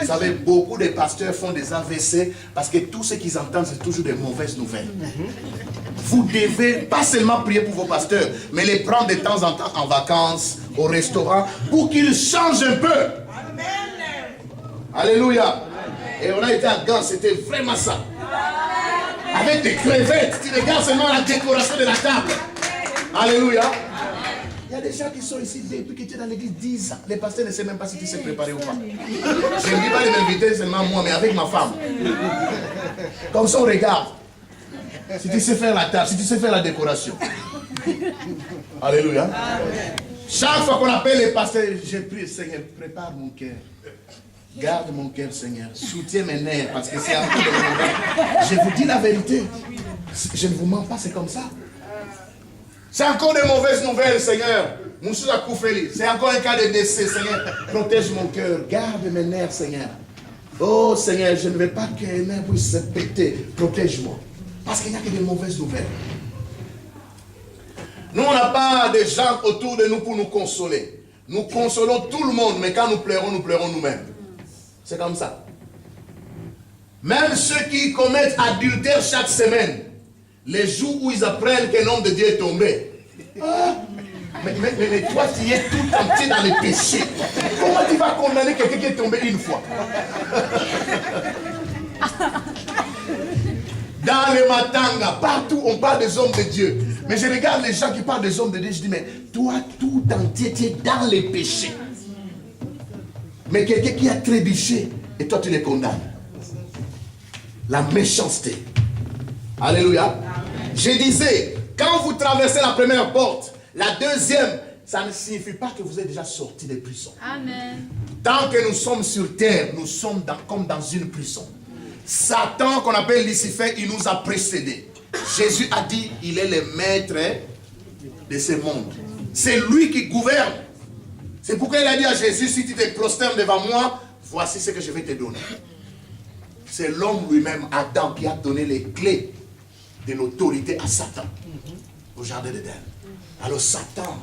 Vous savez, beaucoup de pasteurs font des AVC parce que tout ce qu'ils entendent, c'est toujours des mauvaises nouvelles. Vous devez pas seulement prier pour vos pasteurs, mais les prendre de temps en temps en vacances, au restaurant, pour qu'ils changent un peu. Alléluia. Et on a été à Gand, c'était vraiment ça. avec des crevettes. Tu regardes seulement la décoration de la table. Alléluia. Il y a des gens qui sont ici depuis que tu es dans l'église 10 ans. Les pasteurs ne savent même pas si tu sais préparer ou pas. Je ne dis pas de m'inviter seulement moi, mais avec ma femme. Comme ça, on regarde. Si tu sais faire la table, si tu sais faire la décoration. Alléluia. Chaque fois qu'on appelle les pasteurs, je prie, Seigneur, prépare mon cœur. Garde mon cœur, Seigneur. Soutiens mes nerfs, parce que c'est un peu de je vous dis la vérité. Je ne vous mens pas, c'est comme ça. C'est encore de mauvaises nouvelles, Seigneur. Moussouza Koufeli, c'est encore un cas de décès, Seigneur. Protège mon cœur, garde mes nerfs, Seigneur. Oh, Seigneur, je ne veux pas que les nerfs puissent se péter. Protège-moi. Parce qu'il n'y a que de mauvaises nouvelles. Nous, on n'a pas de gens autour de nous pour nous consoler. Nous consolons tout le monde, mais quand nous pleurons nous-mêmes. C'est comme ça. Même ceux qui commettent adultère chaque semaine, les jours où ils apprennent que l'homme de Dieu est tombé. Ah, mais toi, tu es tout entier dans les péchés. Comment tu vas condamner quelqu'un qui est tombé une fois? Dans les matanga, partout on parle des hommes de Dieu. Mais je regarde les gens qui parlent des hommes de Dieu, je dis, mais toi, tout entier, tu es dans les péchés. Mais quelqu'un qui a trébuché, et toi tu les condamnes. La méchanceté. Alléluia. Je disais, quand vous traversez la première porte, la deuxième, ça ne signifie pas que vous êtes déjà sorti des prisons. Amen. Tant que nous sommes sur terre, nous sommes comme dans une prison. Satan, qu'on appelle Lucifer, il nous a précédés. Jésus a dit, il est le maître de ce monde. C'est lui qui gouverne. C'est pourquoi il a dit à Jésus, si tu te prosternes devant moi, voici ce que je vais te donner. C'est l'homme lui-même, Adam, qui a donné les clés de l'autorité à Satan, au jardin d'Éden. Alors Satan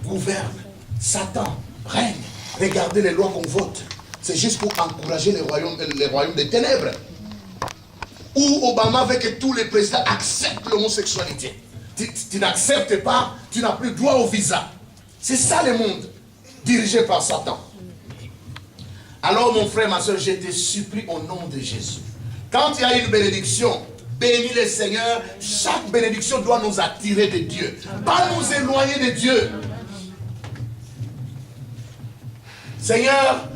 gouverne, Satan règne. Regardez les lois qu'on vote. C'est juste pour encourager les royaumes des ténèbres. Où Obama veut que tous les présidents acceptent l'homosexualité. Tu n'acceptes pas, tu n'as plus droit au visa. C'est ça le monde, dirigé par Satan. Alors mon frère, ma soeur, je te supplie au nom de Jésus. Quand il y a une bénédiction, bénis le Seigneur. Chaque bénédiction doit nous attirer de Dieu, pas nous éloigner de Dieu. Seigneur,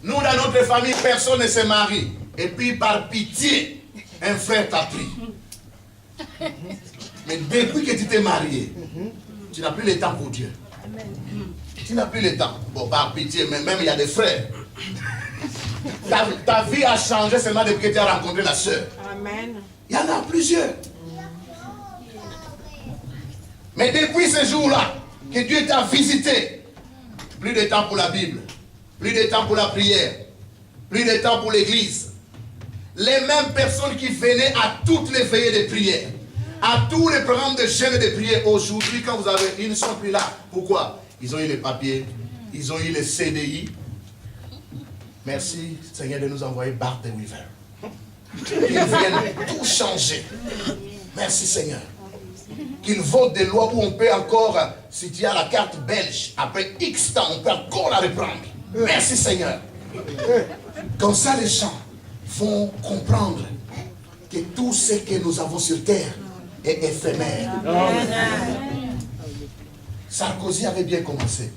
nous dans notre famille, personne ne se marie. Et puis par pitié, un frère t'a pris. Mais depuis que tu t'es marié, tu n'as plus le temps pour Dieu. Tu n'as plus le temps. Bon, par pitié, mais même il y a des frères. Ta vie a changé seulement depuis que tu as rencontré la sœur. Amen. Il y en a plusieurs. Mais depuis ce jour-là, que Dieu t'a visité, plus de temps pour la Bible, plus de temps pour la prière, plus de temps pour l'église. Les mêmes personnes qui venaient à toutes les veillées de prière, à tous les programmes de jeûne et de prière, aujourd'hui, quand vous avez, ils ne sont plus là. Pourquoi? Ils ont eu les papiers, ils ont eu les CDI. Merci, Seigneur, de nous envoyer Bart de Weaver. Qu'ils viennent tout changer. Merci, Seigneur. Qu'ils votent des lois où on peut encore, si tu as la carte belge, après X temps, on peut encore la reprendre. Merci, Seigneur. Comme ça, les gens vont comprendre que tout ce que nous avons sur terre est éphémère. Sarkozy avait bien commencé.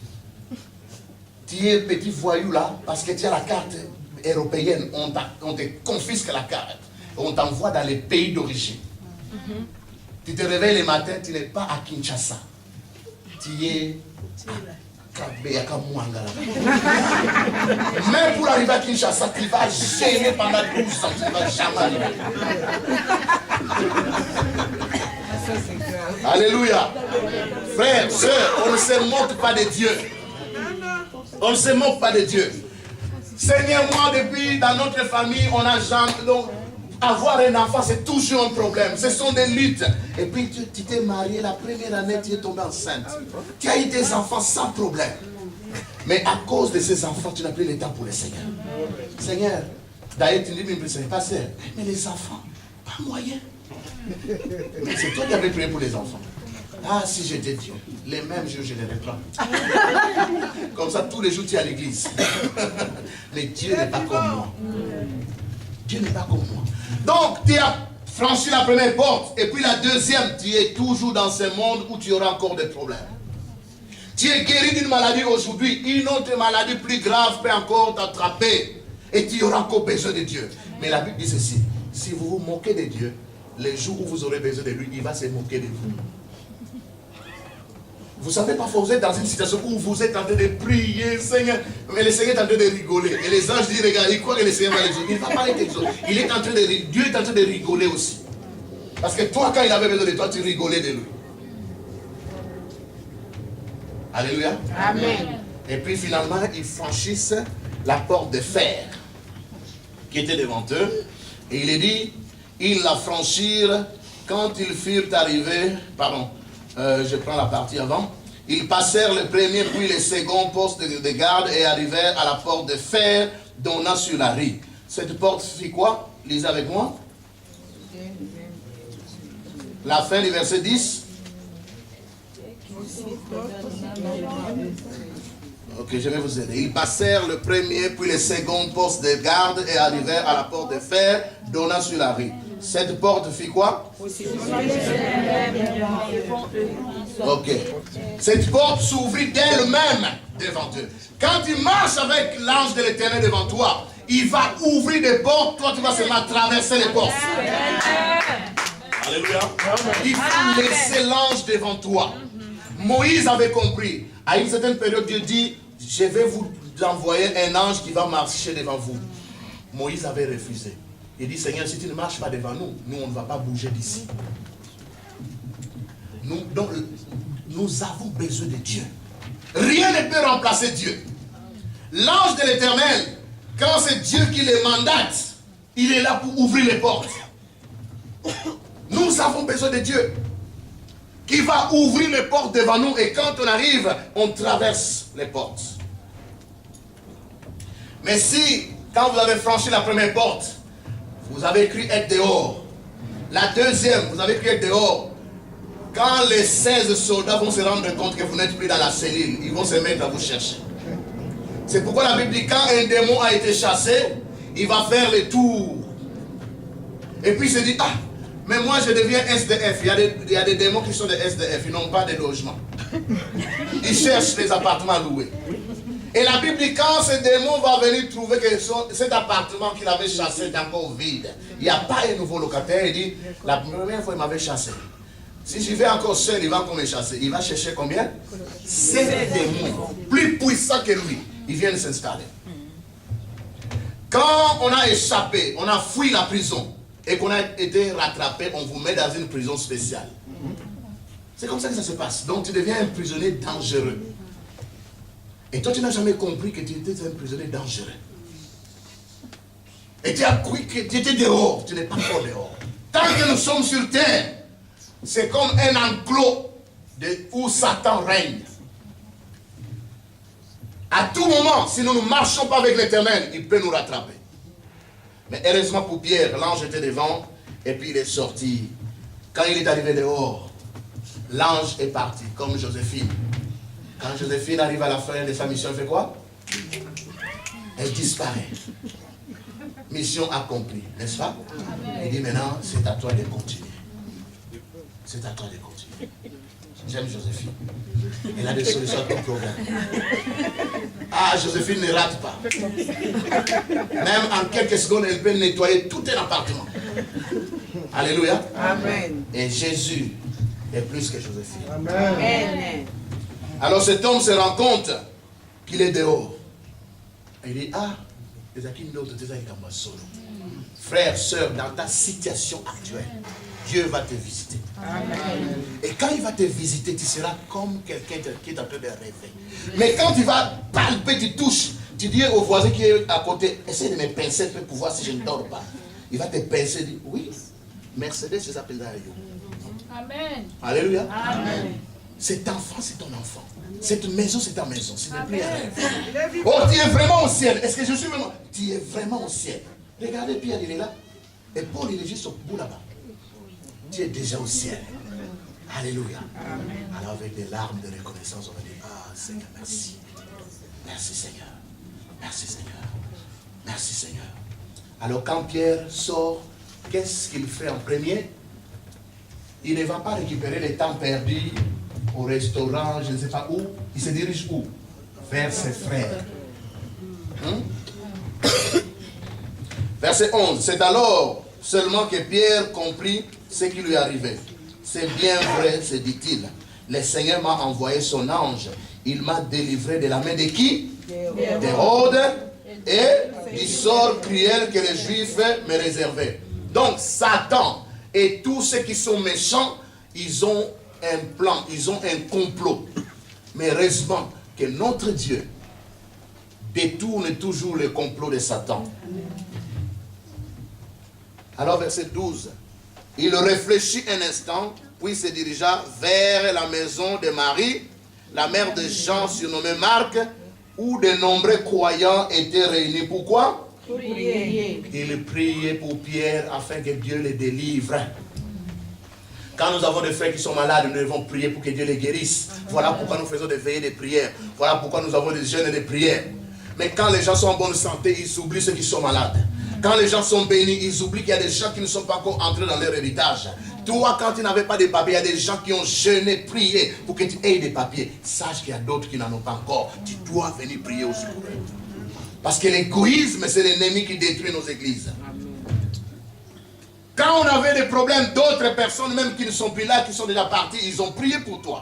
Tu es petit voyou là, parce que tu as la carte européenne, on te confisque la carte, on t'envoie dans les pays d'origine. Tu te réveilles le matin, tu n'es pas à Kinshasa, tu es à Kabeyaka Mwangala. Même pour arriver à Kinshasa, tu vas gêner pendant 12 ans, tu ne vas jamais arriver. Alléluia. Frères, sœurs, on ne se moque pas de Dieu. On ne se moque pas de Dieu. Seigneur, moi, depuis dans notre famille, on a jamais. Donc, avoir un enfant, c'est toujours un problème. Ce sont des luttes. Et puis, tu t'es marié la première année, tu es tombé enceinte. Tu as eu des enfants sans problème. Mais à cause de ces enfants, tu n'as plus le temps pour le Seigneur. Seigneur, d'ailleurs, tu dis, mais c'est pas ça. Mais les enfants, pas moyen. C'est toi qui avais prié pour les enfants. Ah, si j'étais Dieu, les mêmes jours, je les reprends. Comme ça, tous les jours, tu es à l'église. Mais Dieu n'est pas comme moi. Dieu n'est pas comme moi. Donc, tu as franchi la première porte, et puis la deuxième, tu es toujours dans ce monde où tu auras encore des problèmes. Tu es guéri d'une maladie aujourd'hui, une autre maladie plus grave peut encore t'attraper, et tu auras encore besoin de Dieu. Mais la Bible dit ceci, si vous vous moquez de Dieu, les jours où vous aurez besoin de lui, il va se moquer de vous. Vous savez, parfois vous êtes dans une situation où vous êtes en train de prier, Seigneur, mais le Seigneur est en train de rigoler. Et les anges disent, regarde, il croit que le Seigneur va l'exaucer. Il ne va pas l'exaucer. Il est en train de, Dieu est en train de rigoler aussi. Parce que toi, quand il avait besoin de toi, tu rigolais de lui. Alléluia. Amen. Et puis finalement, ils franchissent la porte de fer qui était devant eux. Et il est dit, ils la franchirent quand ils furent arrivés, pardon, je prends la partie avant. Ils passèrent le premier puis le second poste de garde et arrivèrent à la porte de fer donnant sur la rue. Cette porte fit quoi? Lisez avec moi. La fin du verset 10. Ok, je vais vous aider. Ils passèrent le premier puis le second poste de garde et arrivèrent à la porte de fer donnant sur la rue. Cette porte fit quoi? Ok. Cette porte s'ouvrit d'elle-même devant eux. Quand tu marches avec l'ange de l'Éternel devant toi, il va ouvrir des portes, toi tu vas seulement traverser les portes. Alléluia. Il faut laisser l'ange devant toi. Moïse avait compris. À une certaine période, Dieu dit, je vais vous envoyer un ange qui va marcher devant vous. Moïse avait refusé. Il dit, Seigneur, si tu ne marches pas devant nous, nous on ne va pas bouger d'ici. Donc, nous avons besoin de Dieu. Rien ne peut remplacer Dieu. L'ange de l'Éternel, quand c'est Dieu qui les mandate, il est là pour ouvrir les portes. Nous avons besoin de Dieu qui va ouvrir les portes devant nous, et quand on arrive, on traverse les portes. Mais si, quand vous avez franchi la première porte, vous avez cru être dehors, la deuxième, vous avez cru être dehors, quand les 16 soldats vont se rendre compte que vous n'êtes plus dans la cellule, ils vont se mettre à vous chercher. C'est pourquoi la Bible dit, quand un démon a été chassé, il va faire le tour. Et puis il se dit, ah, mais moi je deviens SDF. Il y a des démons qui sont des SDF, ils n'ont pas de logement. Ils cherchent des appartements loués. Et la Bible dit, quand ce démon va venir trouver que cet appartement qu'il avait chassé est encore vide, il n'y a pas un nouveau locataire, il dit, la première fois il m'avait chassé. Si je vais encore seul, il va encore me chasser. Il va chercher combien? 7 démons, plus puissants que lui. Ils viennent s'installer. Quand on a échappé, on a fui la prison, et qu'on a été rattrapé, on vous met dans une prison spéciale. C'est comme ça que ça se passe. Donc tu deviens un prisonnier dangereux. Et toi tu n'as jamais compris que tu étais un prisonnier dangereux. Et tu as cru que tu étais dehors. Tu n'es pas encore dehors. Tant que nous sommes sur terre, c'est comme un enclos où Satan règne. À tout moment, si nous ne marchons pas avec l'Éternel, il peut nous rattraper. Mais heureusement pour Pierre, l'ange était devant et puis il est sorti. Quand il est arrivé dehors, l'ange est parti, comme Joséphine. Quand Joséphine arrive à la fin de sa mission, elle fait quoi? Elle disparaît. Mission accomplie, n'est-ce pas? Il dit maintenant, c'est à toi de continuer. C'est à toi de continuer. J'aime Joséphine. Elle a des solutions à ton problème. Ah, Joséphine ne rate pas. Même en quelques secondes, elle peut nettoyer tout un appartement. Alléluia. Amen. Et Jésus est plus que Joséphine. Amen. Alors cet homme se rend compte qu'il est dehors. Et il dit, ah, frère, soeur, dans ta situation actuelle, Dieu va te visiter. Amen. Et quand il va te visiter, tu seras comme quelqu'un qui est en train de rêver. Mais quand tu vas palper, tu touches, tu dis au voisin qui est à côté, essaie de me pincer pour voir si je ne dors pas. Il va te pincer, il dit, oui, Mercedes, je s'appelle Dario. Amen. Alléluia. Amen. Cet enfant, c'est ton enfant. Cette maison, c'est ta maison. Ce n'est plus un rêve. Oh, tu es vraiment au ciel. Est-ce que je suis vraiment? Tu es vraiment au ciel. Regardez, Pierre, il est là. Et Paul, il est juste au bout là-bas. Tu es déjà au ciel. Alléluia. Amen. Alors avec des larmes de reconnaissance, on va dire, ah Seigneur, merci. Merci Seigneur. Merci Seigneur. Merci Seigneur. Alors quand Pierre sort, qu'est-ce qu'il fait en premier? Il ne va pas récupérer les temps perdus au restaurant, je ne sais pas où. Il se dirige où? Vers ses frères. Verset 11. C'est alors seulement que Pierre comprit ce qui lui arrivait. C'est bien vrai, se dit-il. Le Seigneur m'a envoyé son ange. Il m'a délivré de la main de qui? D'Hérode et du sort cruel que les Juifs me réservaient. Donc Satan et tous ceux qui sont méchants, ils ont un plan, ils ont un complot. Mais heureusement que notre Dieu détourne toujours le complot de Satan. Alors verset 12. Il réfléchit un instant, puis se dirigea vers la maison de Marie, la mère de Jean surnommé Marc, où de nombreux croyants étaient réunis. Pourquoi? Pour prier. Il priait pour Pierre afin que Dieu les délivre. Quand nous avons des frères qui sont malades, nous devons prier pour que Dieu les guérisse. Voilà pourquoi nous faisons des veillées de prière. Voilà pourquoi nous avons des jeûnes et des prières. Mais quand les gens sont en bonne santé, ils oublient ceux qui sont malades. Quand les gens sont bénis, ils oublient qu'il y a des gens qui ne sont pas encore entrés dans leur héritage. Toi, quand tu n'avais pas de papiers, il y a des gens qui ont jeûné, prié pour que tu aies des papiers. Sache qu'il y a d'autres qui n'en ont pas encore. Tu dois venir prier aussi pour eux. Parce que l'égoïsme, c'est l'ennemi qui détruit nos églises. Quand on avait des problèmes, d'autres personnes, même qui ne sont plus là, qui sont déjà partis, ils ont prié pour toi.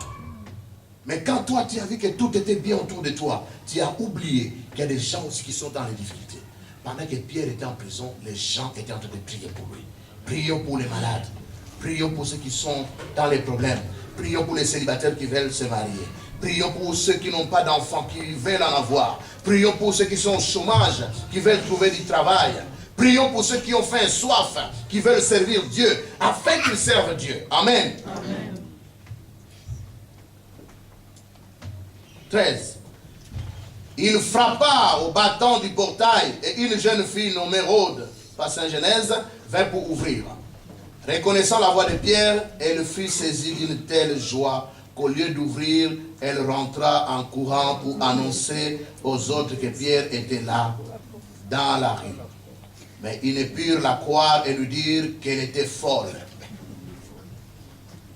Mais quand toi, tu as vu que tout était bien autour de toi, tu as oublié qu'il y a des gens aussi qui sont dans les difficultés. Pendant que Pierre était en prison, les gens étaient en train de prier pour lui. Prions pour les malades. Prions pour ceux qui sont dans les problèmes. Prions pour les célibataires qui veulent se marier. Prions pour ceux qui n'ont pas d'enfants, qui veulent en avoir. Prions pour ceux qui sont au chômage, qui veulent trouver du travail. Prions pour ceux qui ont faim, soif, qui veulent servir Dieu, afin qu'ils servent Dieu. Amen. Amen. 13. Il frappa au bâton du portail et une jeune fille nommée Rhode, par Saint-Genèse, vint pour ouvrir. Reconnaissant la voix de Pierre, elle fut saisie d'une telle joie qu'au lieu d'ouvrir, elle rentra en courant pour annoncer aux autres que Pierre était là, dans la rue. Mais ils ne purent la croire et lui dire qu'elle était folle.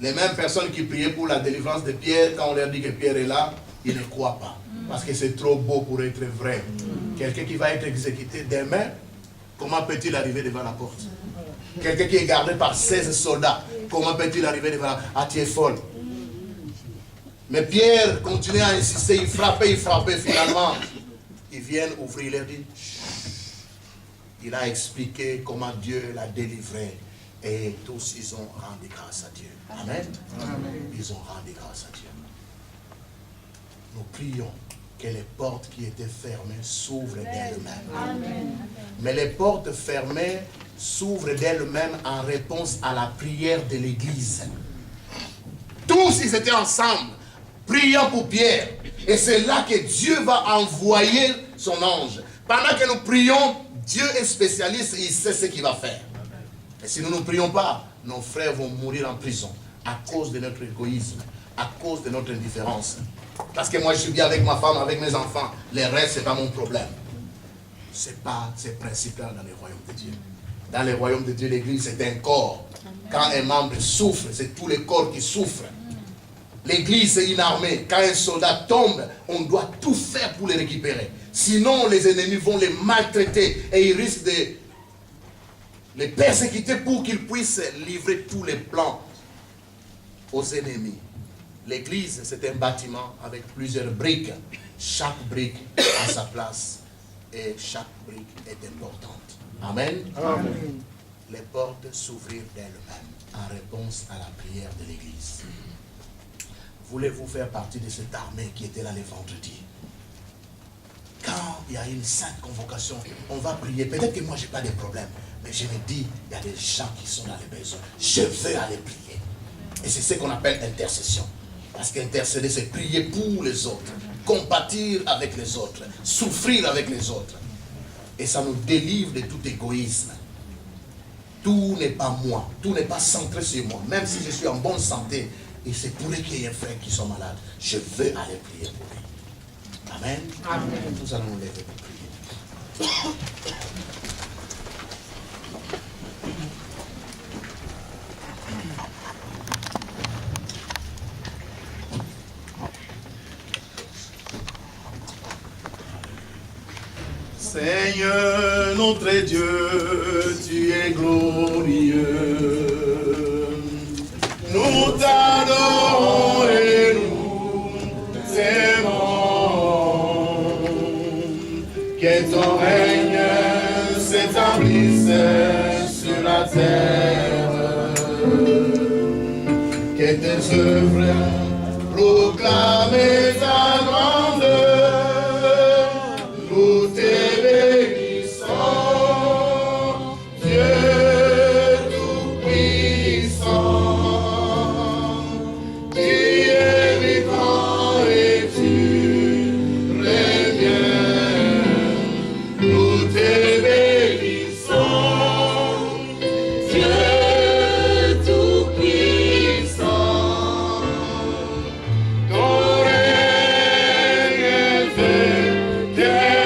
Les mêmes personnes qui priaient pour la délivrance de Pierre, quand on leur dit que Pierre est là, ils ne croient pas. Parce que c'est trop beau pour être vrai. Quelqu'un qui va être exécuté demain, comment peut-il arriver devant la porte? Quelqu'un qui est gardé par 16 soldats, comment peut-il arriver devant la porte? Ah, tu es folle. Mais Pierre continuait à insister, il frappait, finalement. Ils viennent ouvrir, il leur dit, il a expliqué comment Dieu l'a délivré. Et tous, ils ont rendu grâce à Dieu. Amen. Amen. Ils ont rendu grâce à Dieu. Nous prions que les portes qui étaient fermées s'ouvrent d'elles-mêmes. Mais les portes fermées s'ouvrent d'elles-mêmes en réponse à la prière de l'Église. Tous, ils étaient ensemble, priant pour Pierre. Et c'est là que Dieu va envoyer son ange. Pendant que nous prions, Dieu est spécialiste et il sait ce qu'il va faire. Et si nous ne prions pas, nos frères vont mourir en prison à cause de notre égoïsme, à cause de notre indifférence. Parce que moi je suis bien avec ma femme, avec mes enfants. Le reste, ce n'est pas mon problème. Ce n'est pas ces principes-là dans le royaume de Dieu. Dans le royaume de Dieu, l'église c'est un corps. Quand un membre souffre, c'est tout le corps qui souffre. L'église c'est une armée. Quand un soldat tombe, on doit tout faire pour le récupérer. Sinon, les ennemis vont les maltraiter et ils risquent de les persécuter pour qu'ils puissent livrer tous les plans aux ennemis. L'église, c'est un bâtiment avec plusieurs briques. Chaque brique a sa place et chaque brique est importante. Amen. Amen. Les portes s'ouvrirent d'elles-mêmes en réponse à la prière de l'église. Voulez-vous faire partie de cette armée qui était là le vendredi? Quand il y a une sainte convocation, on va prier. Peut-être que moi, je n'ai pas de problème. Mais je me dis, il y a des gens qui sont dans les besoins. Je veux aller prier. Et c'est ce qu'on appelle intercession. Parce qu'intercéder, c'est prier pour les autres. Compatir avec les autres. Souffrir avec les autres. Et ça nous délivre de tout égoïsme. Tout n'est pas moi. Tout n'est pas centré sur moi. Même si je suis en bonne santé, et c'est pour qu'il y ait un frère qui sont malades, je veux aller prier pour lui. Amen. Amen. Nous allons nous lever pour prier. Seigneur, notre Dieu, tu es glorieux. Nous t'adorons et nous t'aimons. Que ton règne s'établisse sur la terre. Que tes œuvres proclament ta grandeur. Nous te bénissons, Dieu tout-puissant. Tu es vivant et tu reviens. Nous te bénissons, Dieu tout-puissant. Ton règne est éternel.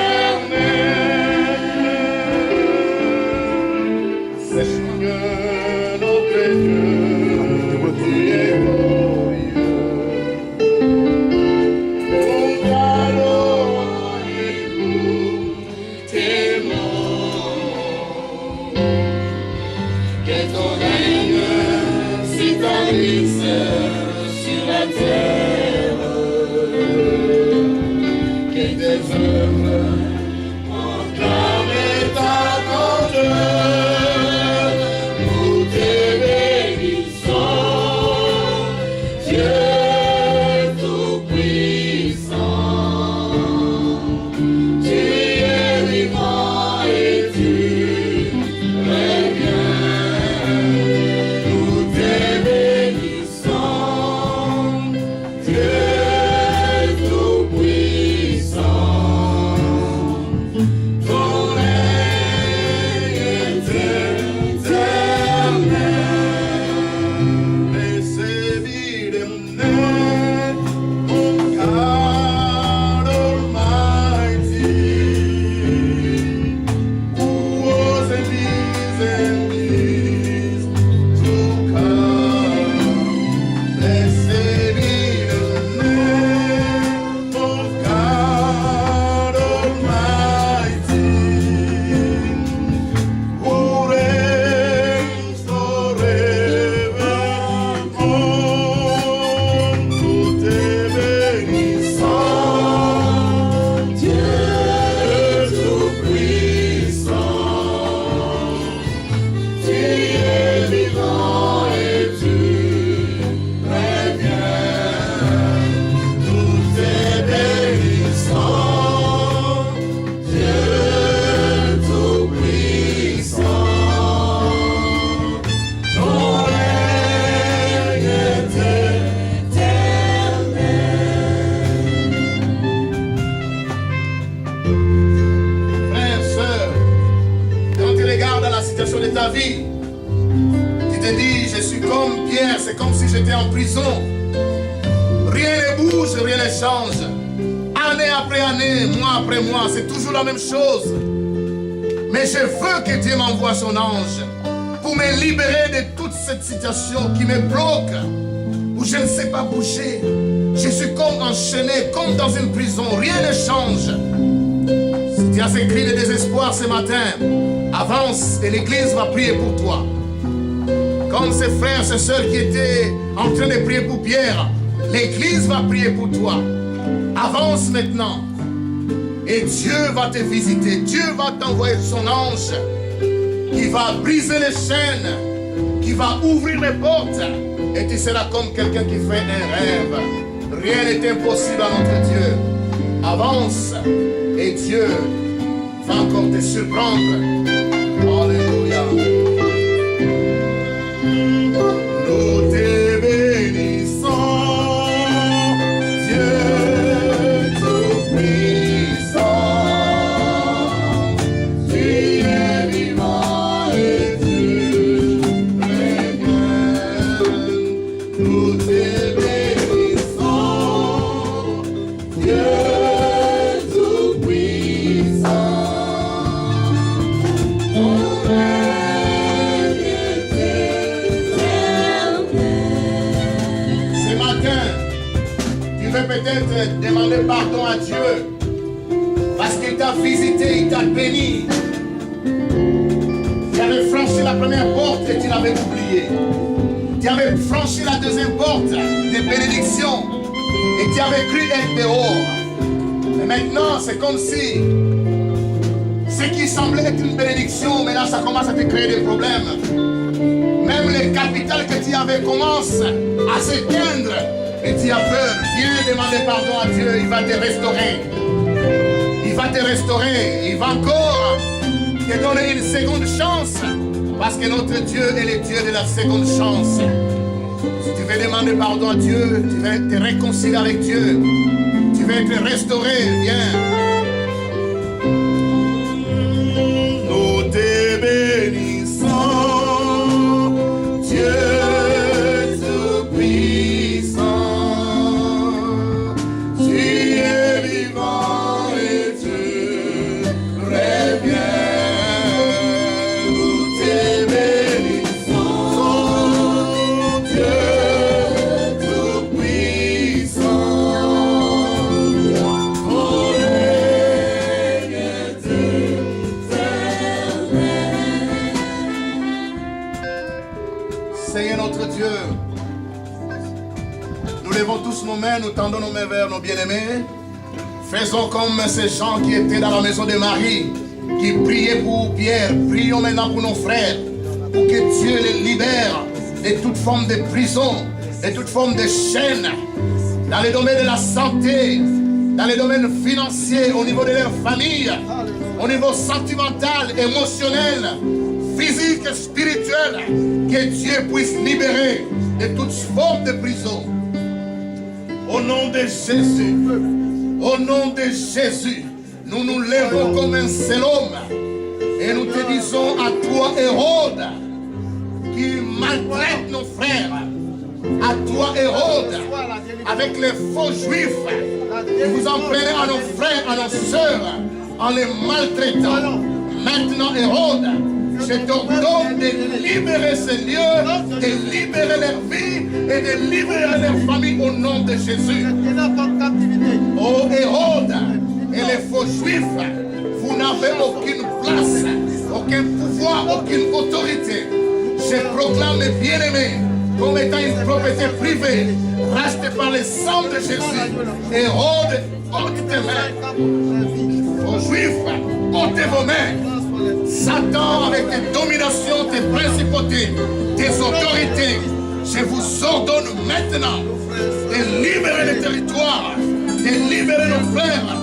Seigneur, notre Dieu, tu es glorieux. Nous t'adorons et nous t'aimons. Que ton règne s'établisse sur la terre. Que tes œuvres proclament ta grandeur. Nous te bénissons, Dieu tout-puissant. Tu es vivant et tu reviens. Nous te bénissons, Dieu tout-puissant. Ton règne est éternel. Et c'est évidemment, oh God Almighty, who was and is to come. Blessed be the name of God Almighty, who reigns forevermore. Nous te bénissons, Dieu tout-puissant. Tu es vivant et tu reviens. Nous te bénissons, Dieu tout-puissant. Ton règne est éternel. Frères, sœurs, quand tu regardes la situation de ta vie, tu te dis, je suis comme Pierre, c'est comme si j'étais en prison. Rien ne bouge, rien ne change. Année après année, mois après mois, c'est toujours la même chose. Mais je veux que Dieu m'envoie son ange pour me libérer de toute cette situation qui me bloque, où je ne sais pas bouger. Je suis comme enchaîné, comme dans une prison, rien ne change. Si tu as ces cris de désespoir ce matin, avance et l'église va prier pour toi. Comme ces frères, ces sœurs qui étaient en train de prier pour Pierre, l'église va prier pour toi. Avance maintenant. Et Dieu va te visiter. Dieu va t'envoyer son ange qui va briser les chaînes, qui va ouvrir les portes. Et tu seras comme quelqu'un qui fait un rêve. Rien n'est impossible à notre Dieu. Avance et Dieu va encore te surprendre. Alléluia. Nous te bénissons, Dieu tout-puissant. Tu es vivant et tu reviens. Nous te bénissons, Dieu tout-puissant. Ton règne est éternel. Ce matin, tu veux peut-être demander pardon à Dieu Parce qu'il t'a visité, il t'a béni. Tu avais franchi la première porte et tu l'avais oublié. Tu avais franchi la deuxième porte des bénédictions et tu avais cru être dehors. Et maintenant, c'est comme si ce qui semblait être une bénédiction, mais là, ça commence à te créer des problèmes. Même les capitales que tu avais commencent à s'éteindre et tu as peur. Viens demander pardon à Dieu, il va te restaurer. Il va te restaurer, il va encore te donner une seconde chance. Parce que notre Dieu est le Dieu de la seconde chance. Si tu veux demander pardon à Dieu, tu veux te réconcilier avec Dieu, tu veux être restauré, viens. Nous te bénissons, Dieu Tout-Puissant. Tu es vivant et tu reviens. Seigneur notre Dieu, nous levons tous nos mains, nous tendons nos mains vers nos bien-aimés. Faisons comme ces gens qui étaient dans la maison de Marie, qui priaient pour Pierre. Prions maintenant pour nos frères, pour que Dieu les libère de toute forme de prison, de toute forme de chaîne, dans les domaines de la santé, dans les domaines financiers, au niveau de leur famille, au niveau sentimental, émotionnel, physique, spirituel, que Dieu puisse libérer de toute forme de prison. Au nom de Jésus, au nom de Jésus, nous nous lèvons comme un seul homme et nous te disons à toi, Hérode, qui maltraite nos frères, à toi, Hérode, avec les faux juifs, qui vous en prenez à nos frères, à nos sœurs, en les maltraitant. Maintenant, Hérode, je t'ordonne de libérer ces lieux, de libérer leur vie et de libérer leur famille au nom de Jésus. Oh Hérode et les faux juifs, vous n'avez aucune place, aucun pouvoir, aucune autorité. Je proclame les bien-aimés comme étant une propriété privée, rachetée par le sang de Jésus. Hérode, ôte tes mains. Aux juifs, ôtez vos mains. Satan, avec tes dominations, tes principautés, tes autorités, je vous ordonne maintenant de libérer les territoires, de libérer nos frères,